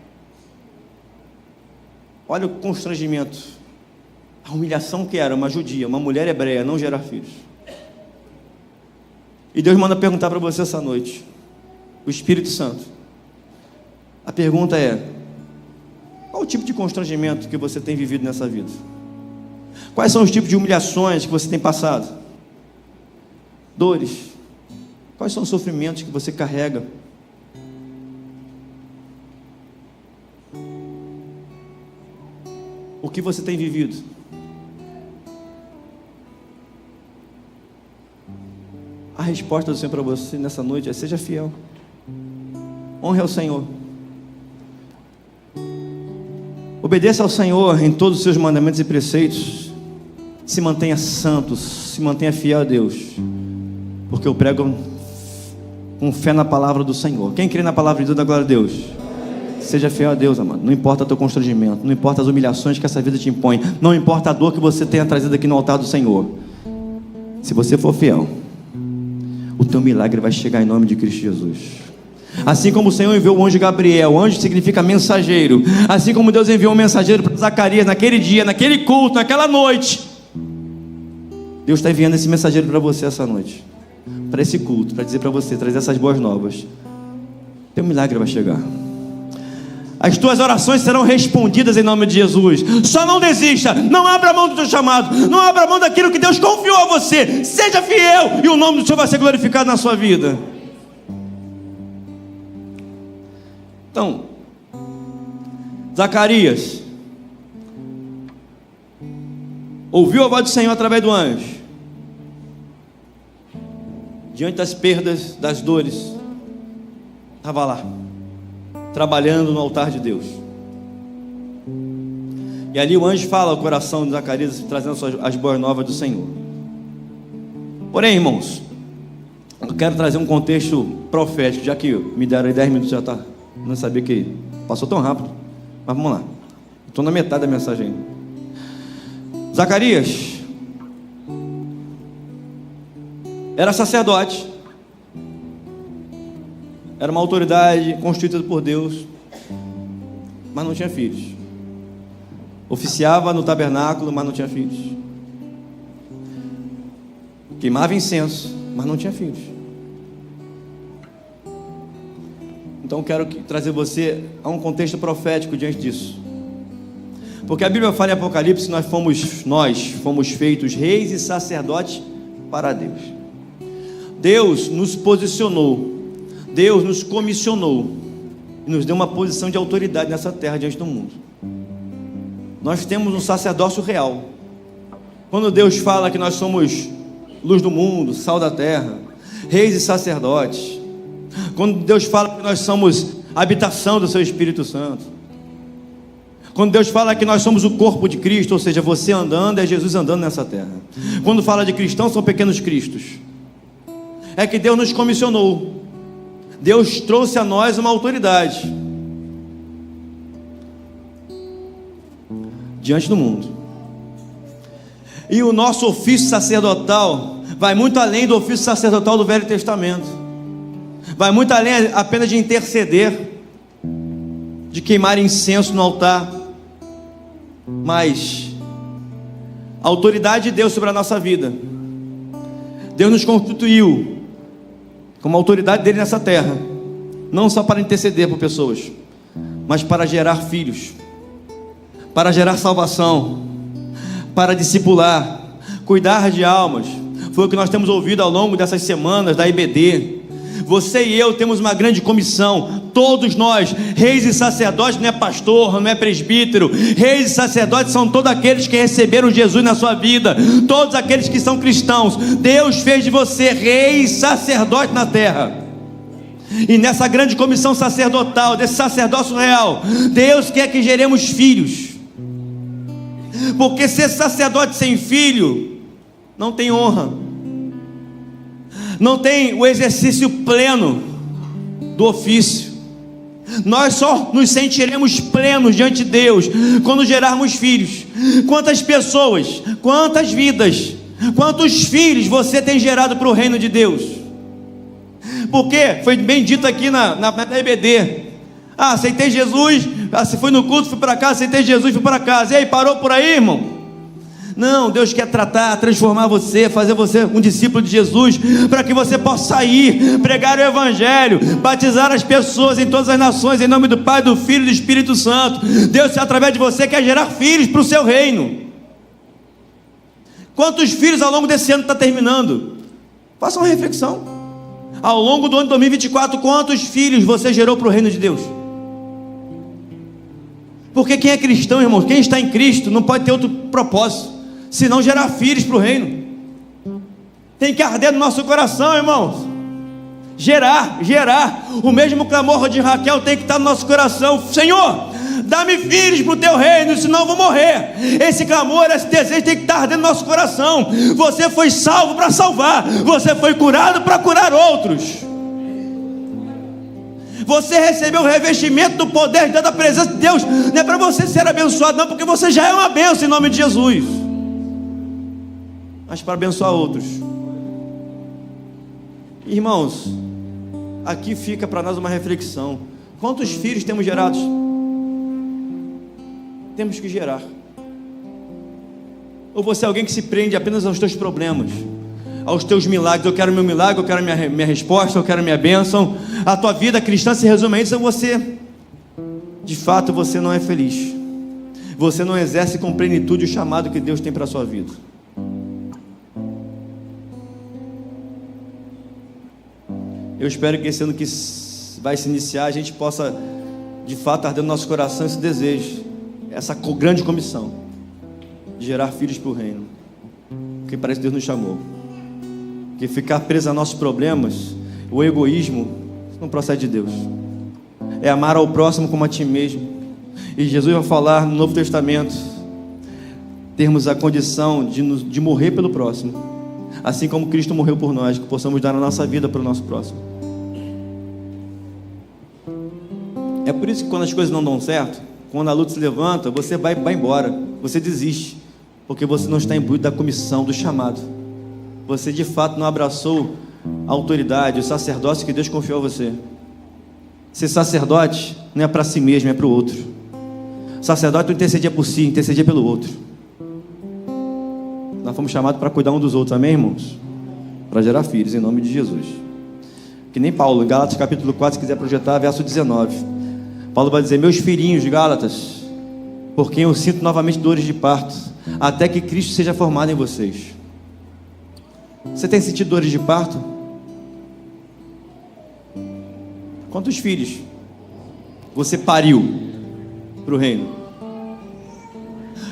Olha o constrangimento, a humilhação que era uma judia, uma mulher hebreia, não gerar filhos. E Deus manda perguntar para você essa noite, o Espírito Santo. A pergunta é: qual o tipo de constrangimento que você tem vivido nessa vida? Quais são os tipos de humilhações que você tem passado? Dores? Quais são os sofrimentos que você carrega? O que você tem vivido? A resposta do Senhor para você nessa noite é: seja fiel. Honre ao Senhor. Obedeça ao Senhor em todos os seus mandamentos e preceitos. Se mantenha santo, se mantenha fiel a Deus. Porque eu prego com fé na palavra do Senhor. Quem crê na palavra de Deus, dá glória a Deus. Seja fiel a Deus, amado. Não importa o teu constrangimento, não importa as humilhações que essa vida te impõe, não importa a dor que você tenha trazido aqui no altar do Senhor. Se você for fiel, o teu milagre vai chegar em nome de Cristo Jesus. Assim como o Senhor enviou o anjo Gabriel, o anjo significa mensageiro, assim como Deus enviou um mensageiro para Zacarias naquele dia, naquele culto, naquela noite, Deus está enviando esse mensageiro para você essa noite, para esse culto, para dizer para você, trazer essas boas novas. Teu milagre vai chegar. As tuas orações serão respondidas em nome de Jesus. Só não desista, não abra mão do teu chamado, não abra mão daquilo que Deus confiou a você. Seja fiel e o nome do Senhor vai ser glorificado na sua vida. Então, Zacarias ouviu a voz do Senhor através do anjo. Diante das perdas, das dores, estava lá, trabalhando no altar de Deus. E ali o anjo fala ao coração de Zacarias, trazendo as boas novas do Senhor. Porém, irmãos, eu quero trazer um contexto profético, já que me deram aí 10 minutos, já está. Não sabia que passou tão rápido. Mas vamos lá, estou na metade da mensagem ainda. Zacarias era sacerdote, era uma autoridade constituída por Deus, mas não tinha filhos. Oficiava no tabernáculo, mas não tinha filhos. Queimava incenso, mas não tinha filhos. Então quero trazer você a um contexto profético diante disso. Porque a Bíblia fala em Apocalipse que nós fomos feitos reis e sacerdotes para Deus. Deus nos posicionou, Deus nos comissionou e nos deu uma posição de autoridade nessa terra diante do mundo. Nós temos um sacerdócio real. Quando Deus fala que nós somos luz do mundo, sal da terra, reis e sacerdotes, quando Deus fala que nós somos habitação do seu Espírito Santo, quando Deus fala que nós somos o corpo de Cristo, ou seja, você andando é Jesus andando nessa terra. Quando fala de cristãos, são pequenos cristos. É que Deus nos comissionou, Deus trouxe a nós uma autoridade diante do mundo. E o nosso ofício sacerdotal vai muito além do ofício sacerdotal do Velho Testamento. Vai muito além apenas de interceder, de queimar incenso no altar. Mas A autoridade de Deus sobre a nossa vida. Deus nos constituiu como autoridade dele nessa terra, não só para interceder por pessoas, mas para gerar filhos, para gerar salvação, para discipular, cuidar de almas. Foi o que nós temos ouvido ao longo dessas semanas da IBD. Você e eu temos uma grande comissão, todos nós, reis e sacerdotes, não é pastor, não é presbítero, reis e sacerdotes são todos aqueles que receberam Jesus na sua vida, todos aqueles que são cristãos. Deus fez de você rei e sacerdote na terra, e nessa grande comissão sacerdotal, desse sacerdócio real, Deus quer que geremos filhos, porque ser sacerdote sem filho não tem honra, não tem o exercício pleno do ofício. Nós só nos sentiremos plenos diante de Deus quando gerarmos filhos. Quantas pessoas, quantas vidas, quantos filhos você tem gerado para o reino de Deus? Porque foi bem dito aqui na EBD: aceitei Jesus, se foi no culto, fui para casa, aceitei Jesus, fui para casa. E aí, parou por aí, irmão? Não, Deus quer tratar, transformar você, fazer você um discípulo de Jesus, para que você possa sair, pregar o Evangelho, batizar as pessoas em todas as nações, em nome do Pai, do Filho e do Espírito Santo. Deus, através de você, quer gerar filhos para o seu reino. Quantos filhos ao longo desse ano está terminando? Faça uma reflexão. Ao longo do ano de 2024, quantos filhos você gerou para o reino de Deus? Porque quem é cristão, irmãos, quem está em Cristo, não pode ter outro propósito senão gerar filhos para o reino. Tem que arder no nosso coração, irmãos. Gerar. O mesmo clamor de Raquel tem que estar no nosso coração: Senhor, dá-me filhos para o teu reino, senão eu vou morrer. Esse clamor, esse desejo tem que estar ardendo no nosso coração. Você foi salvo para salvar, você foi curado para curar outros. Você recebeu o revestimento do poder da presença de Deus. Não é para você ser abençoado, não, porque você já é uma bênção em nome de Jesus, mas para abençoar outros. Irmãos, aqui fica para nós uma reflexão: quantos filhos temos gerados? Temos que gerar. Ou você é alguém que se prende apenas aos teus problemas, aos teus milagres? Eu quero meu milagre, eu quero minha resposta, eu quero minha bênção. A tua vida cristã se resume a isso. Ou você, de fato, você não é feliz, você não exerce com plenitude o chamado que Deus tem para a sua vida. Eu espero que esse ano que vai se iniciar, a gente possa, de fato, arder no nosso coração esse desejo, essa grande comissão de gerar filhos para o reino, porque parece que Deus nos chamou. Que ficar preso a nossos problemas, o egoísmo, não procede de Deus. É amar ao próximo como a ti mesmo. E Jesus vai falar no Novo Testamento, termos a condição de morrer pelo próximo, assim como Cristo morreu por nós, que possamos dar a nossa vida para o nosso próximo. É por isso que quando as coisas não dão certo, quando a luta se levanta, você vai embora, você desiste, porque você não está imbuído da comissão, do chamado. Você de fato não abraçou a autoridade, o sacerdócio que Deus confiou a você. Ser sacerdote não é para si mesmo, é para o outro. Sacerdote não intercedia por si, intercedia pelo outro. Nós fomos chamados para cuidar um dos outros, amém, irmãos? Para gerar filhos, em nome de Jesus. Que nem Paulo, em Gálatas capítulo 4, se quiser projetar, verso 19. Paulo vai dizer: meus filhinhos de Gálatas, por quem eu sinto novamente dores de parto, até que Cristo seja formado em vocês. Você tem sentido dores de parto? Quantos filhos você pariu para o reino?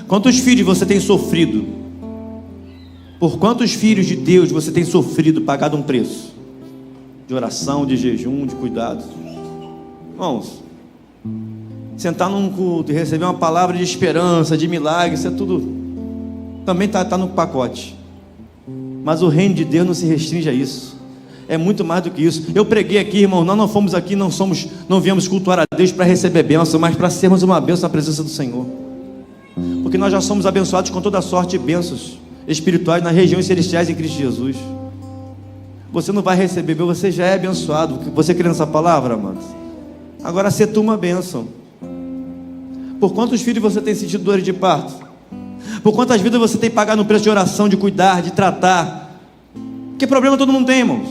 Quantos filhos você tem sofrido? Por quantos filhos de Deus você tem sofrido, pagado um preço de oração, de jejum, de cuidado? Irmãos, sentar num culto e receber uma palavra de esperança, de milagre, isso é tudo, também está no pacote. Mas o reino de Deus não se restringe a isso. É muito mais do que isso. Eu preguei aqui, irmão, nós não fomos aqui, não viemos cultuar a Deus para receber bênção, mas para sermos uma bênção na presença do Senhor. Porque nós já somos abençoados com toda sorte de bênçãos espirituais nas regiões celestiais em Cristo Jesus. Você não vai receber, você já é abençoado. Você crê nessa palavra, amados? Agora se tu uma bênção. Por quantos filhos você tem sentido dores de parto? Por quantas vidas você tem pagado no preço de oração, de cuidar, de tratar? Que problema todo mundo tem, irmãos?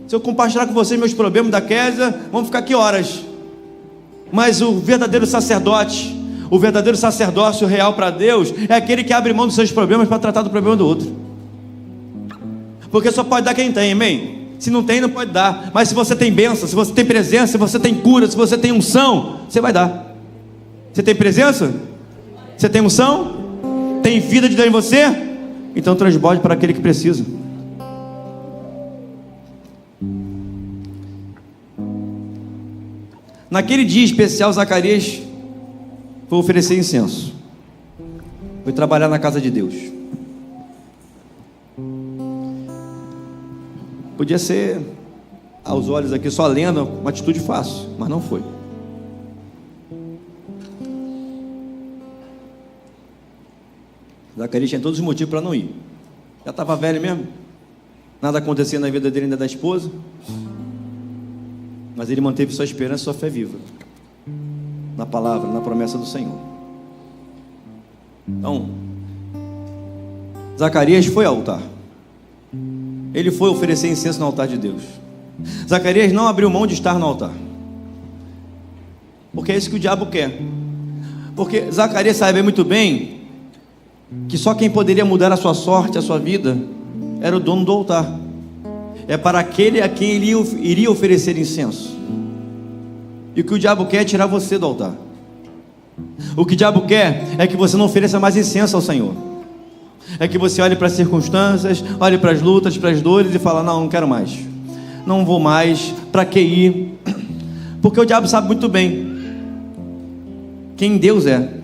Se eu compartilhar com vocês meus problemas da Késia, vamos ficar aqui horas. Mas o verdadeiro sacerdote, o verdadeiro sacerdócio real para Deus, é aquele que abre mão dos seus problemas para tratar do problema do outro. Porque só pode dar quem tem, amém? Se não tem, não pode dar. Mas se você tem bênção, se você tem presença, se você tem cura, se você tem unção, você vai dar. Você tem presença? Você tem unção? Tem vida de Deus em você? Então transborde para aquele que precisa. Naquele dia especial, Zacarias foi oferecer incenso. Foi trabalhar na casa de Deus. Podia ser, aos olhos aqui, só lenda, uma atitude fácil, mas não foi. Zacarias tinha todos os motivos para não ir. Já estava velho mesmo. Nada acontecia na vida dele ainda da esposa. Mas ele manteve sua esperança e sua fé viva na palavra, na promessa do Senhor. Então, Zacarias foi ao altar. Ele foi oferecer incenso no altar de Deus. Zacarias não abriu mão de estar no altar, porque é isso que o diabo quer. Porque Zacarias sabe muito bem que só quem poderia mudar a sua sorte, a sua vida, era o dono do altar. É para aquele a quem ele iria oferecer incenso. E o que o diabo quer é tirar você do altar. O que o diabo quer é que você não ofereça mais incenso ao Senhor. É que você olhe para as circunstâncias, olhe para as lutas, para as dores e fala: não quero mais, não vou mais, para que ir? Porque o diabo sabe muito bem quem Deus é.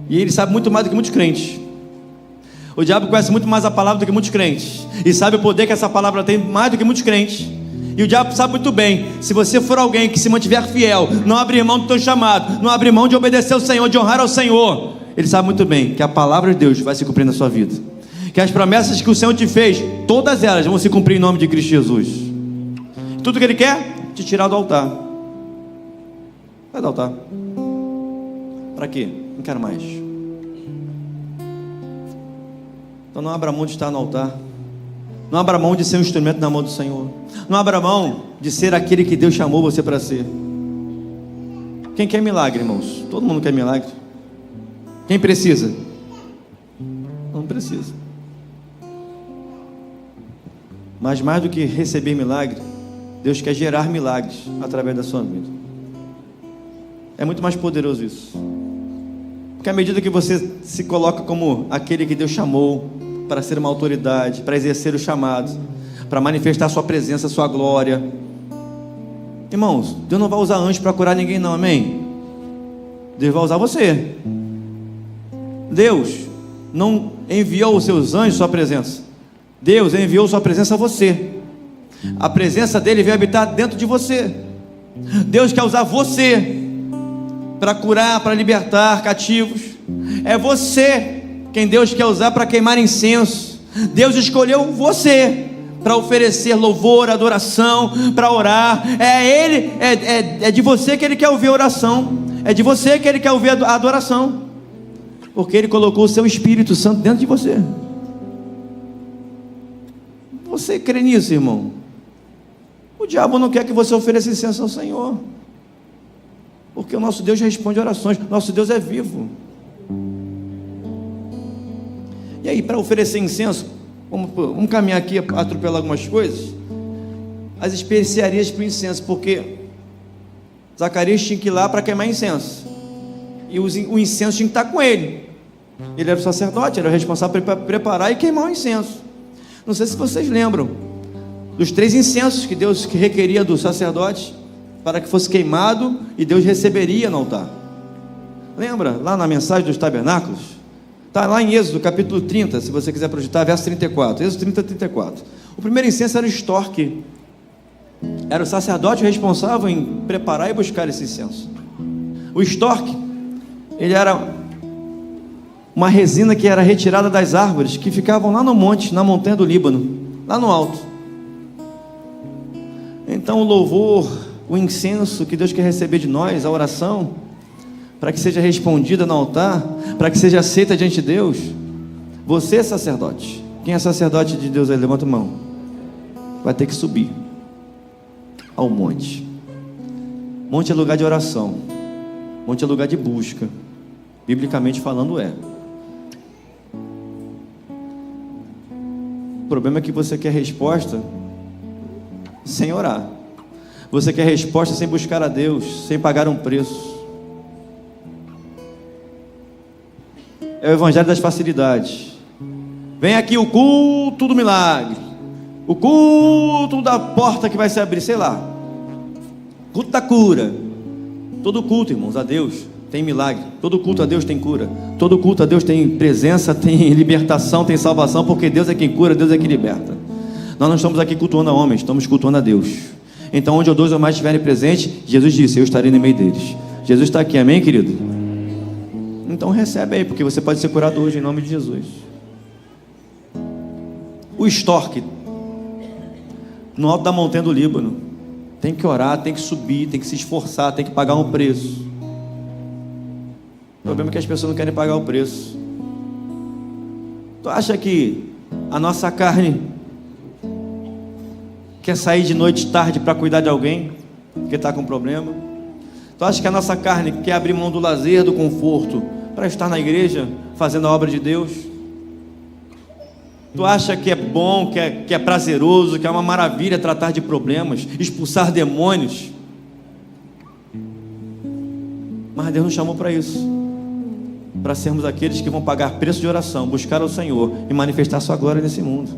E ele sabe muito mais do que muitos crentes. O diabo conhece muito mais a palavra do que muitos crentes, e sabe o poder que essa palavra tem mais do que muitos crentes. E o diabo sabe muito bem, se você for alguém que se mantiver fiel, não abrir mão do teu chamado, não abrir mão de obedecer ao Senhor, de honrar ao Senhor, ele sabe muito bem que a palavra de Deus vai se cumprir na sua vida, que as promessas que o Senhor te fez, todas elas vão se cumprir em nome de Cristo Jesus. Tudo que ele quer, te tirar do altar. Vai do altar. Para quê? Não quero mais. Então não abra mão de estar no altar. Não abra mão de ser um instrumento na mão do Senhor. Não abra mão de ser aquele que Deus chamou você para ser. Quem quer milagre, irmãos? Todo mundo quer milagre. Quem precisa? Não precisa. Mas mais do que receber milagre, Deus quer gerar milagres através da sua vida. É muito mais poderoso isso. Porque à medida que você se coloca como aquele que Deus chamou para ser uma autoridade, para exercer o chamado, para manifestar a sua presença, a sua glória, irmãos, Deus não vai usar anjos para curar ninguém não, amém? Deus vai usar você. Deus não enviou os seus anjos, sua presença. Deus enviou sua presença a você. A presença dele veio habitar dentro de você. Deus quer usar você para curar, para libertar cativos. É você quem Deus quer usar para queimar incenso. Deus escolheu você para oferecer louvor, adoração, para orar. É de você que Ele quer ouvir a oração. É de você que Ele quer ouvir a adoração, porque Ele colocou o seu Espírito Santo dentro de você. Você crê nisso, irmão? O diabo não quer que você ofereça incenso ao Senhor, porque o nosso Deus responde orações. Nosso Deus é vivo. E aí, para oferecer incenso, vamos caminhar aqui, atropelar algumas coisas. As especiarias para o incenso, porque Zacarias tinha que ir lá para queimar incenso, e o incenso tinha que estar com ele. Ele era o sacerdote, era o responsável por preparar e queimar o incenso. Não sei se vocês lembram dos 3 incensos que Deus requeria do sacerdote para que fosse queimado e Deus receberia no altar. Lembra lá na mensagem dos tabernáculos? Está lá em Êxodo capítulo 30, se você quiser projetar, verso 34, Êxodo 30, 34. O primeiro incenso era o estorque. Era o sacerdote responsável em preparar e buscar esse incenso. O estorque, ele era uma resina que era retirada das árvores que ficavam lá no monte, na montanha do Líbano, lá no alto. Então o louvor, o incenso que Deus quer receber de nós, a oração, para que seja respondida no altar, para que seja aceita diante de Deus. Você é sacerdote. Quem é sacerdote de Deus aí? Levanta a mão. Vai ter que subir ao monte. Monte é lugar de oração. Monte é lugar de busca. Biblicamente falando é. O problema é que você quer resposta sem orar. Você quer resposta sem buscar a Deus, sem pagar um preço. É o evangelho das facilidades. Vem aqui o culto do milagre, o culto da porta que vai se abrir, sei lá, culto da cura. Todo culto, irmãos, a Deus tem milagre. Todo culto a Deus tem cura. Todo culto a Deus tem presença, tem libertação, tem salvação, porque Deus é quem cura, Deus é quem liberta. Nós não estamos aqui cultuando a homens, estamos cultuando a Deus. Então onde dois ou mais estiverem presentes, Jesus disse, eu estarei no meio deles. Jesus está aqui, amém, querido? Então recebe aí, porque você pode ser curado hoje em nome de Jesus. O estorque no alto da montanha do Líbano tem que orar, tem que subir, tem que se esforçar, tem que pagar um preço. O problema é que as pessoas não querem pagar o preço. Tu acha que a nossa carne quer sair de noite tarde para cuidar de alguém que está com problema? Tu acha que a nossa carne quer abrir mão do lazer, do conforto, para estar na igreja fazendo a obra de Deus? Tu acha que é bom, que é prazeroso, que é uma maravilha tratar de problemas, expulsar demônios? Mas Deus nos chamou para isso, para sermos aqueles que vão pagar preço de oração, buscar ao Senhor e manifestar sua glória nesse mundo.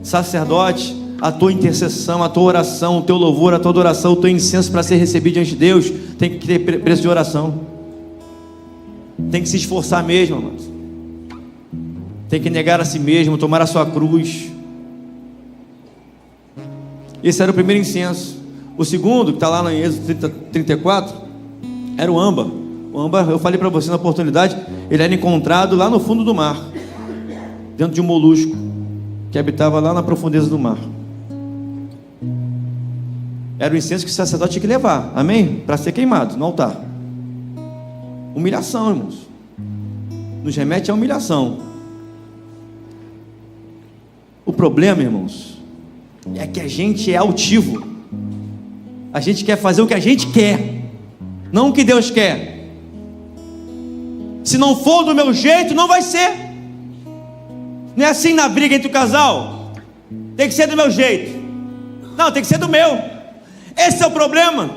Sacerdote, a tua intercessão, a tua oração, o teu louvor, a tua adoração, o teu incenso para ser recebido diante de Deus tem que ter preço de oração. Tem que se esforçar mesmo, amados. Tem que negar a si mesmo, tomar a sua cruz. Esse era o primeiro incenso. O segundo, que está lá em Êxodo 34, era o âmbar. O âmbar, eu falei para você na oportunidade, ele era encontrado lá no fundo do mar, dentro de um molusco que habitava lá na profundeza do mar. Era o incenso que o sacerdote tinha que levar, amém? Para ser queimado no altar. Humilhação, irmãos. Nos remete à humilhação. O problema, irmãos, é que a gente é altivo. A gente quer fazer o que a gente quer, não o que Deus quer. Se não for do meu jeito, não vai ser. Não é assim na briga entre o casal. Tem que ser do meu jeito. Não, tem que ser do meu. Esse é o problema.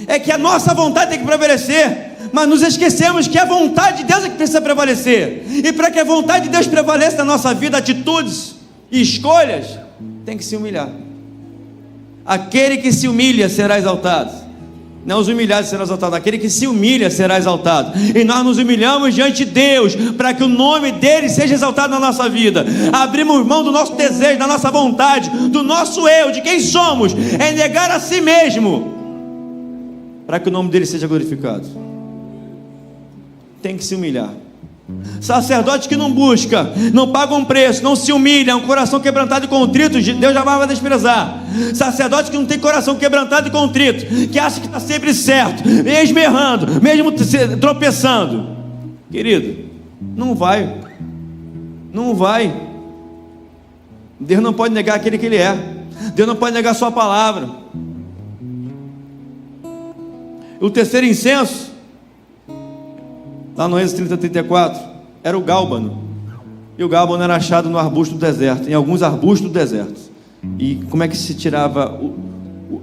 É que a nossa vontade tem que prevalecer, mas nos esquecemos que a vontade de Deus é que precisa prevalecer. E para que a vontade de Deus prevaleça na nossa vida, atitudes e escolhas, tem que se humilhar. Aquele que se humilha será exaltado. Não os humilhados serão exaltados, aquele que se humilha será exaltado. E nós nos humilhamos diante de Deus, para que o nome dele seja exaltado na nossa vida. Abrimos mão do nosso desejo, da nossa vontade, do nosso eu, de quem somos. É negar a si mesmo, para que o nome dele seja glorificado. Tem que se humilhar. Sacerdote que não busca, não paga um preço, não se humilha, é um coração quebrantado e contrito, Deus jamais vai desprezar. Sacerdote que não tem coração quebrantado e contrito, que acha que está sempre certo, mesmo errando, mesmo tropeçando, querido, não vai. Deus não pode negar aquele que ele é. Deus não pode negar a sua palavra. O terceiro incenso, lá no Êxodo 34, era o gálbano. E o gálbano era achado no arbusto do deserto, em alguns arbustos do deserto. E como é que se tirava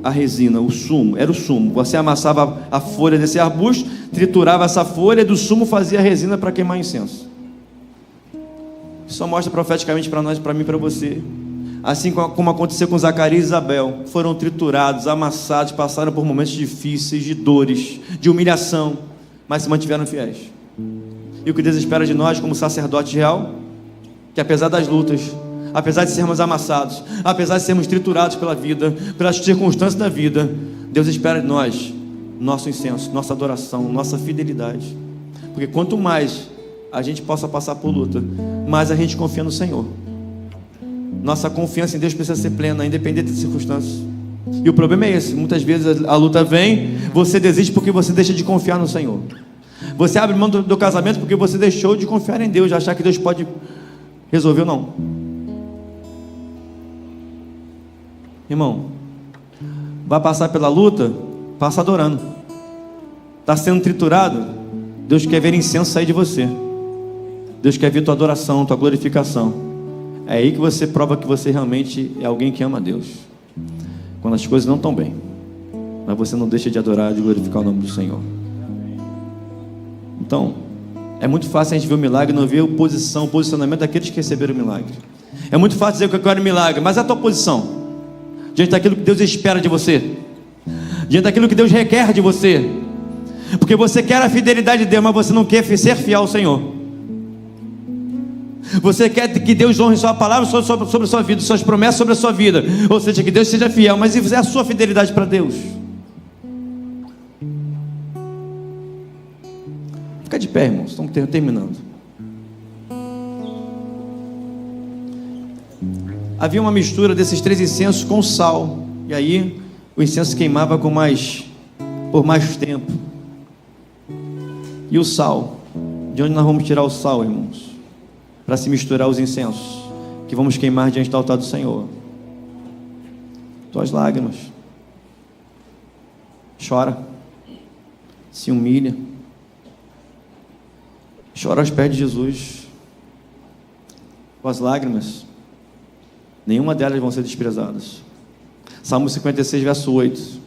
a resina, o sumo? Era o sumo. Você amassava a folha desse arbusto, triturava essa folha, e do sumo fazia a resina para queimar incenso. Isso só mostra profeticamente para nós, para mim e para você. Assim como aconteceu com Zacarias e Isabel, foram triturados, amassados, passaram por momentos difíceis, de dores, de humilhação, mas se mantiveram fiéis. E o que Deus espera de nós como sacerdote real, que apesar das lutas, apesar de sermos amassados, apesar de sermos triturados pela vida, pelas circunstâncias da vida, Deus espera de nós nosso incenso, nossa adoração, nossa fidelidade. Porque quanto mais a gente possa passar por luta, mais a gente confia no Senhor. Nossa confiança em Deus precisa ser plena, independente das circunstâncias. E o problema é esse: muitas vezes a luta vem, você desiste porque você deixa de confiar no Senhor. Você abre mão do casamento porque você deixou de confiar em Deus, de achar que Deus pode resolver ou não. Irmão, vai passar pela luta, passa adorando. Está sendo triturado, Deus quer ver incenso sair de você. Deus quer ver tua adoração, tua glorificação. É aí que você prova que você realmente é alguém que ama a Deus. Quando as coisas não estão bem, mas você não deixa de adorar, de glorificar o nome do Senhor. Então, é muito fácil a gente ver o milagre e não ver o posicionamento daqueles que receberam o milagre. É muito fácil dizer que eu quero milagre, mas a tua posição diante daquilo que Deus espera de você, diante daquilo que Deus requer de você, porque você quer a fidelidade de Deus, mas você não quer ser fiel ao Senhor. Você quer que Deus honre sua palavra sobre a sua vida, suas promessas sobre a sua vida, ou seja, que Deus seja fiel, mas é a sua fidelidade para Deus. Fica de pé, irmãos, estamos terminando. Havia uma mistura desses 3 incensos com sal, e aí o incenso queimava por mais tempo. E o sal, de onde nós vamos tirar o sal, irmãos? Para se misturar os incensos que vamos queimar diante do altar do Senhor. Tuas lágrimas. Chora, se humilha, chora aos pés de Jesus. Tuas lágrimas, nenhuma delas vão ser desprezadas. Salmo 56, verso 8.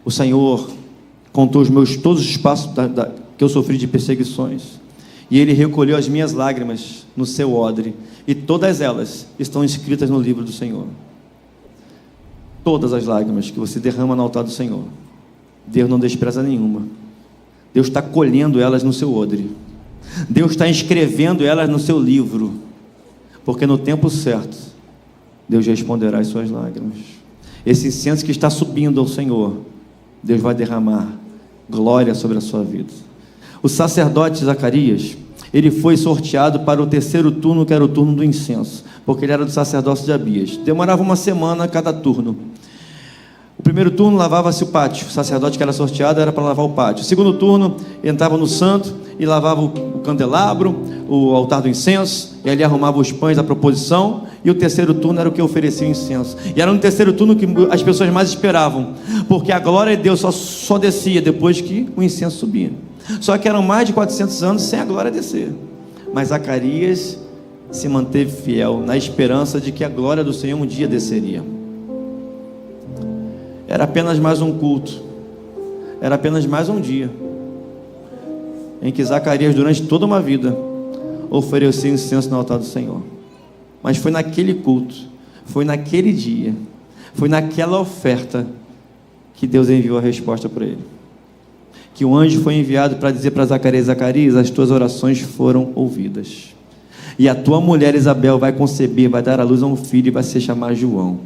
O Senhor contou todos os passos que eu sofri de perseguições, e Ele recolheu as minhas lágrimas no seu odre, e todas elas estão escritas no livro do Senhor. Todas as lágrimas que você derrama no altar do Senhor, Deus não despreza nenhuma. Deus está colhendo elas no seu odre. Deus está escrevendo elas no seu livro, porque no tempo certo Deus responderá às suas lágrimas. Esse incenso que está subindo ao Senhor, Deus vai derramar glória sobre a sua vida. O sacerdote Zacarias, ele foi sorteado para o 3º turno, que era o turno do incenso, porque ele era do sacerdócio de Abias. Demorava uma semana cada turno. O primeiro turno lavava-se o pátio, o sacerdote que era sorteado era para lavar o pátio. O segundo turno entrava no santo e lavava o candelabro, o altar do incenso, e ali arrumava os pães da proposição. E o 3º turno era o que oferecia o incenso, e era no 3º turno que as pessoas mais esperavam, porque a glória de Deus só descia depois que o incenso subia. Só que eram mais de 400 anos sem a glória descer, mas Zacarias se manteve fiel na esperança de que a glória do Senhor um dia desceria. Era apenas mais um culto, era apenas mais um dia em que Zacarias, durante toda uma vida, ofereceu incenso no altar do Senhor. Mas foi naquele culto, foi naquele dia, foi naquela oferta que Deus enviou a resposta para ele. Que o anjo foi enviado para dizer para Zacarias: Zacarias, as tuas orações foram ouvidas, e a tua mulher Isabel vai conceber, vai dar à luz a um filho e vai se chamar João.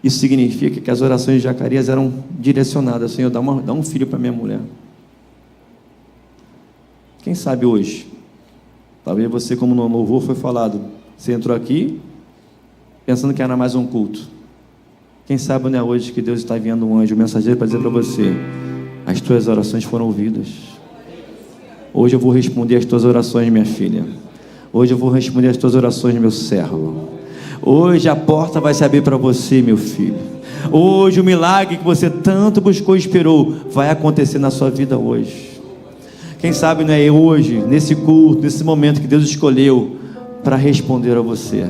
Isso significa que as orações de Zacarias eram direcionadas: Senhor, dá um filho para minha mulher. Quem sabe hoje, talvez você, como no louvor foi falado, você entrou aqui pensando que era mais um culto. Quem sabe não é hoje que Deus está enviando um anjo, um mensageiro, para dizer para você: as tuas orações foram ouvidas. Hoje eu vou responder as tuas orações, minha filha. Hoje eu vou responder as tuas orações, meu servo. Hoje a porta vai se abrir para você, meu filho. Hoje o milagre que você tanto buscou e esperou vai acontecer na sua vida hoje. Quem sabe não é hoje, nesse culto, nesse momento que Deus escolheu para responder a você.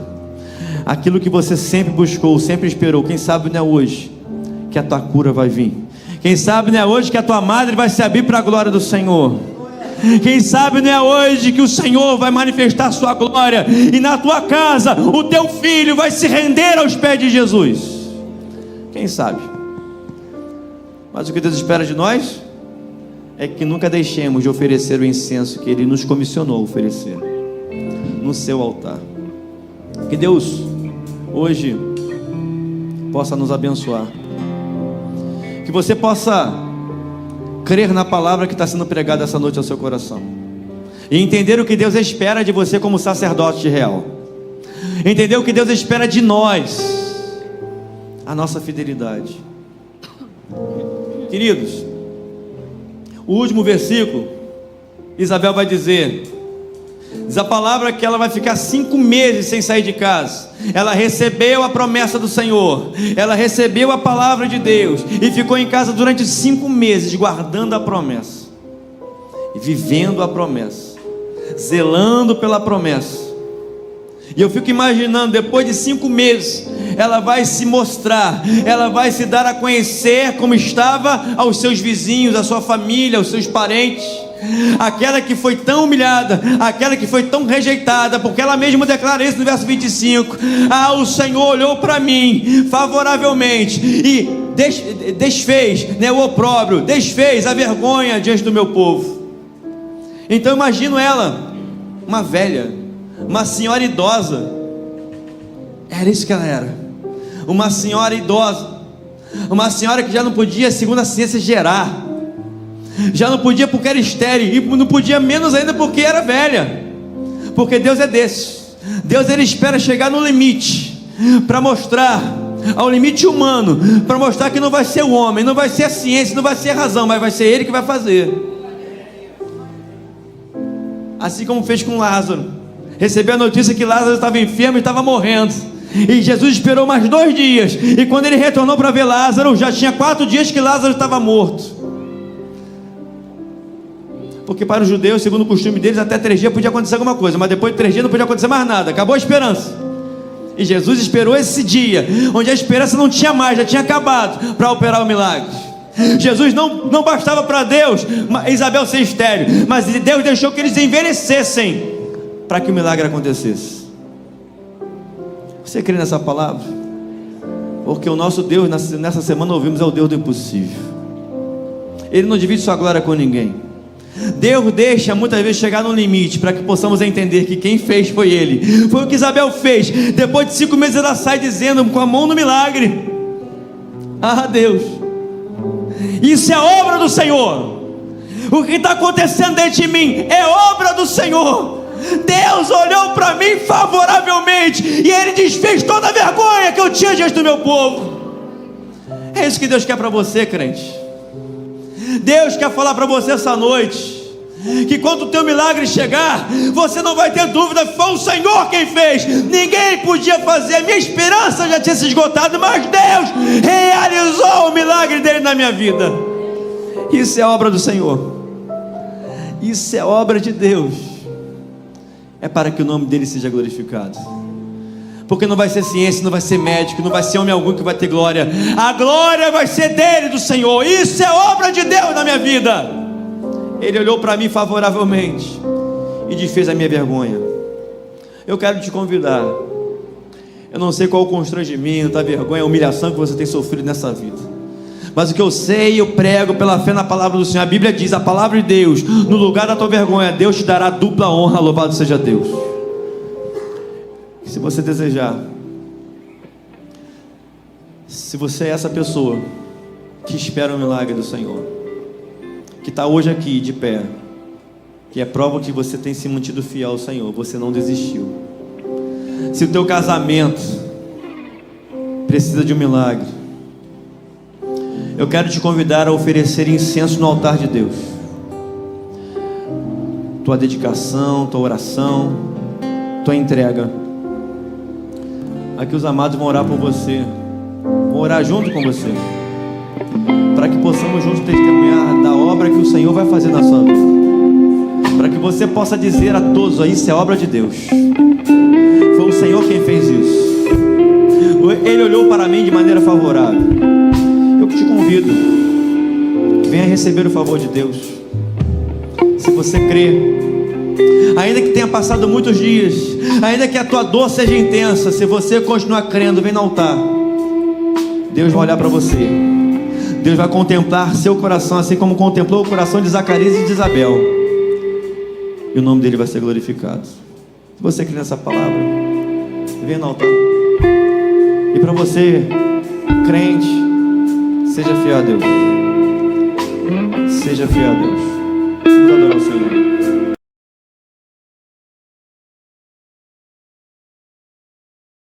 Aquilo que você sempre buscou, sempre esperou, quem sabe não é hoje que a tua cura vai vir. Quem sabe não é hoje que a tua madre vai se abrir para a glória do Senhor. Quem sabe não é hoje que o Senhor vai manifestar a sua glória, e na tua casa o teu filho vai se render aos pés de Jesus. Quem sabe? Mas o que Deus espera de nós é que nunca deixemos de oferecer o incenso que Ele nos comissionou a oferecer no seu altar. Que Deus hoje possa nos abençoar, que você possa crer na palavra que está sendo pregada essa noite ao seu coração, e entender o que Deus espera de você como sacerdote real, entender o que Deus espera de nós. a nossa fidelidade. Queridos, o último versículo, Isabel vai diz a palavra que ela vai ficar 5 meses sem sair de casa. Ela recebeu a promessa do Senhor, ela recebeu a palavra de Deus e ficou em casa durante 5 meses, guardando a promessa, vivendo a promessa, zelando pela promessa. E eu fico imaginando, depois de 5 meses, ela vai se mostrar, ela vai se dar a conhecer como estava aos seus vizinhos, à sua família, aos seus parentes. Aquela que foi tão humilhada, aquela que foi tão rejeitada, porque ela mesma declara isso no verso 25: o Senhor olhou para mim favoravelmente e desfez, o opróbrio, desfez a vergonha diante do meu povo. Então eu imagino ela, uma velha, uma senhora idosa. Era isso que ela era, uma senhora idosa, uma senhora que já não podia, segundo a ciência, gerar, já não podia porque era estéril, e não podia menos ainda porque era velha. Porque Deus é desse. Deus, ele espera chegar no limite para mostrar, ao limite humano, para mostrar que não vai ser o homem, não vai ser a ciência, não vai ser a razão, mas vai ser ele que vai fazer. Assim como fez com Lázaro. Recebeu a notícia que Lázaro estava enfermo e estava morrendo, e Jesus esperou mais 2 dias, e quando ele retornou para ver Lázaro, já tinha 4 dias que Lázaro estava morto. Porque para os judeus, segundo o costume deles, até 3 dias podia acontecer alguma coisa, mas depois de 3 dias não podia acontecer mais nada, acabou a esperança. E Jesus esperou esse dia, onde a esperança não tinha mais, já tinha acabado, para operar o milagre. Jesus não bastava para Deus Isabel ser estéril, mas Deus deixou que eles envelhecessem para que o milagre acontecesse. Você crê nessa palavra? Porque o nosso Deus, nessa semana ouvimos, é o Deus do impossível. Ele não divide sua glória com ninguém. Deus deixa muitas vezes chegar no limite para que possamos entender que quem fez foi Ele. Foi o que Isabel fez. Depois de 5 meses ela sai dizendo, com a mão no milagre: Deus, isso é obra do Senhor. O que está acontecendo dentro de mim é obra do Senhor. Deus olhou para mim favoravelmente e Ele desfez toda a vergonha que eu tinha diante do meu povo. É isso que Deus quer para você, crente. Deus quer falar para você essa noite, que quando o teu milagre chegar, você não vai ter dúvida, foi o Senhor quem fez, ninguém podia fazer, a minha esperança já tinha se esgotado, mas Deus realizou o milagre dele na minha vida. Isso é obra do Senhor, isso é obra de Deus, é para que o nome dele seja glorificado. Porque não vai ser ciência, não vai ser médico, não vai ser homem algum que vai ter glória. A glória vai ser dele, do Senhor. Isso é obra de Deus na minha vida. Ele olhou para mim favoravelmente e desfez a minha vergonha. Eu quero te convidar. Eu não sei qual o constrangimento, a vergonha, a humilhação que você tem sofrido nessa vida, mas o que eu sei, eu prego pela fé na palavra do Senhor. A Bíblia diz, a palavra de Deus: no lugar da tua vergonha, Deus te dará dupla honra. Louvado seja Deus. Se você desejar, se você é essa pessoa que espera o milagre do Senhor, que está hoje aqui de pé, que é prova que você tem se mantido fiel ao Senhor, você não desistiu. Se o teu casamento precisa de um milagre, eu quero te convidar a oferecer incenso no altar de Deus. Tua dedicação, tua oração, tua entrega. Aqui os amados vão orar por você, vão orar junto com você, para que possamos juntos testemunhar da obra que o Senhor vai fazer na sua vida, para que você possa dizer a todos: isso é obra de Deus, foi o Senhor quem fez isso, Ele olhou para mim de maneira favorável. Eu te convido, venha receber o favor de Deus. Se você crê, ainda que tenha passado muitos dias, ainda que a tua dor seja intensa, se você continuar crendo, vem no altar. Deus vai olhar para você, Deus vai contemplar seu coração, assim como contemplou o coração de Zacarias e de Isabel, e o nome dele vai ser glorificado. Se você crê nessa palavra, vem no altar. E para você, crente, seja fiel a Deus, seja fiel a Deus. Vamos adorar o Senhor.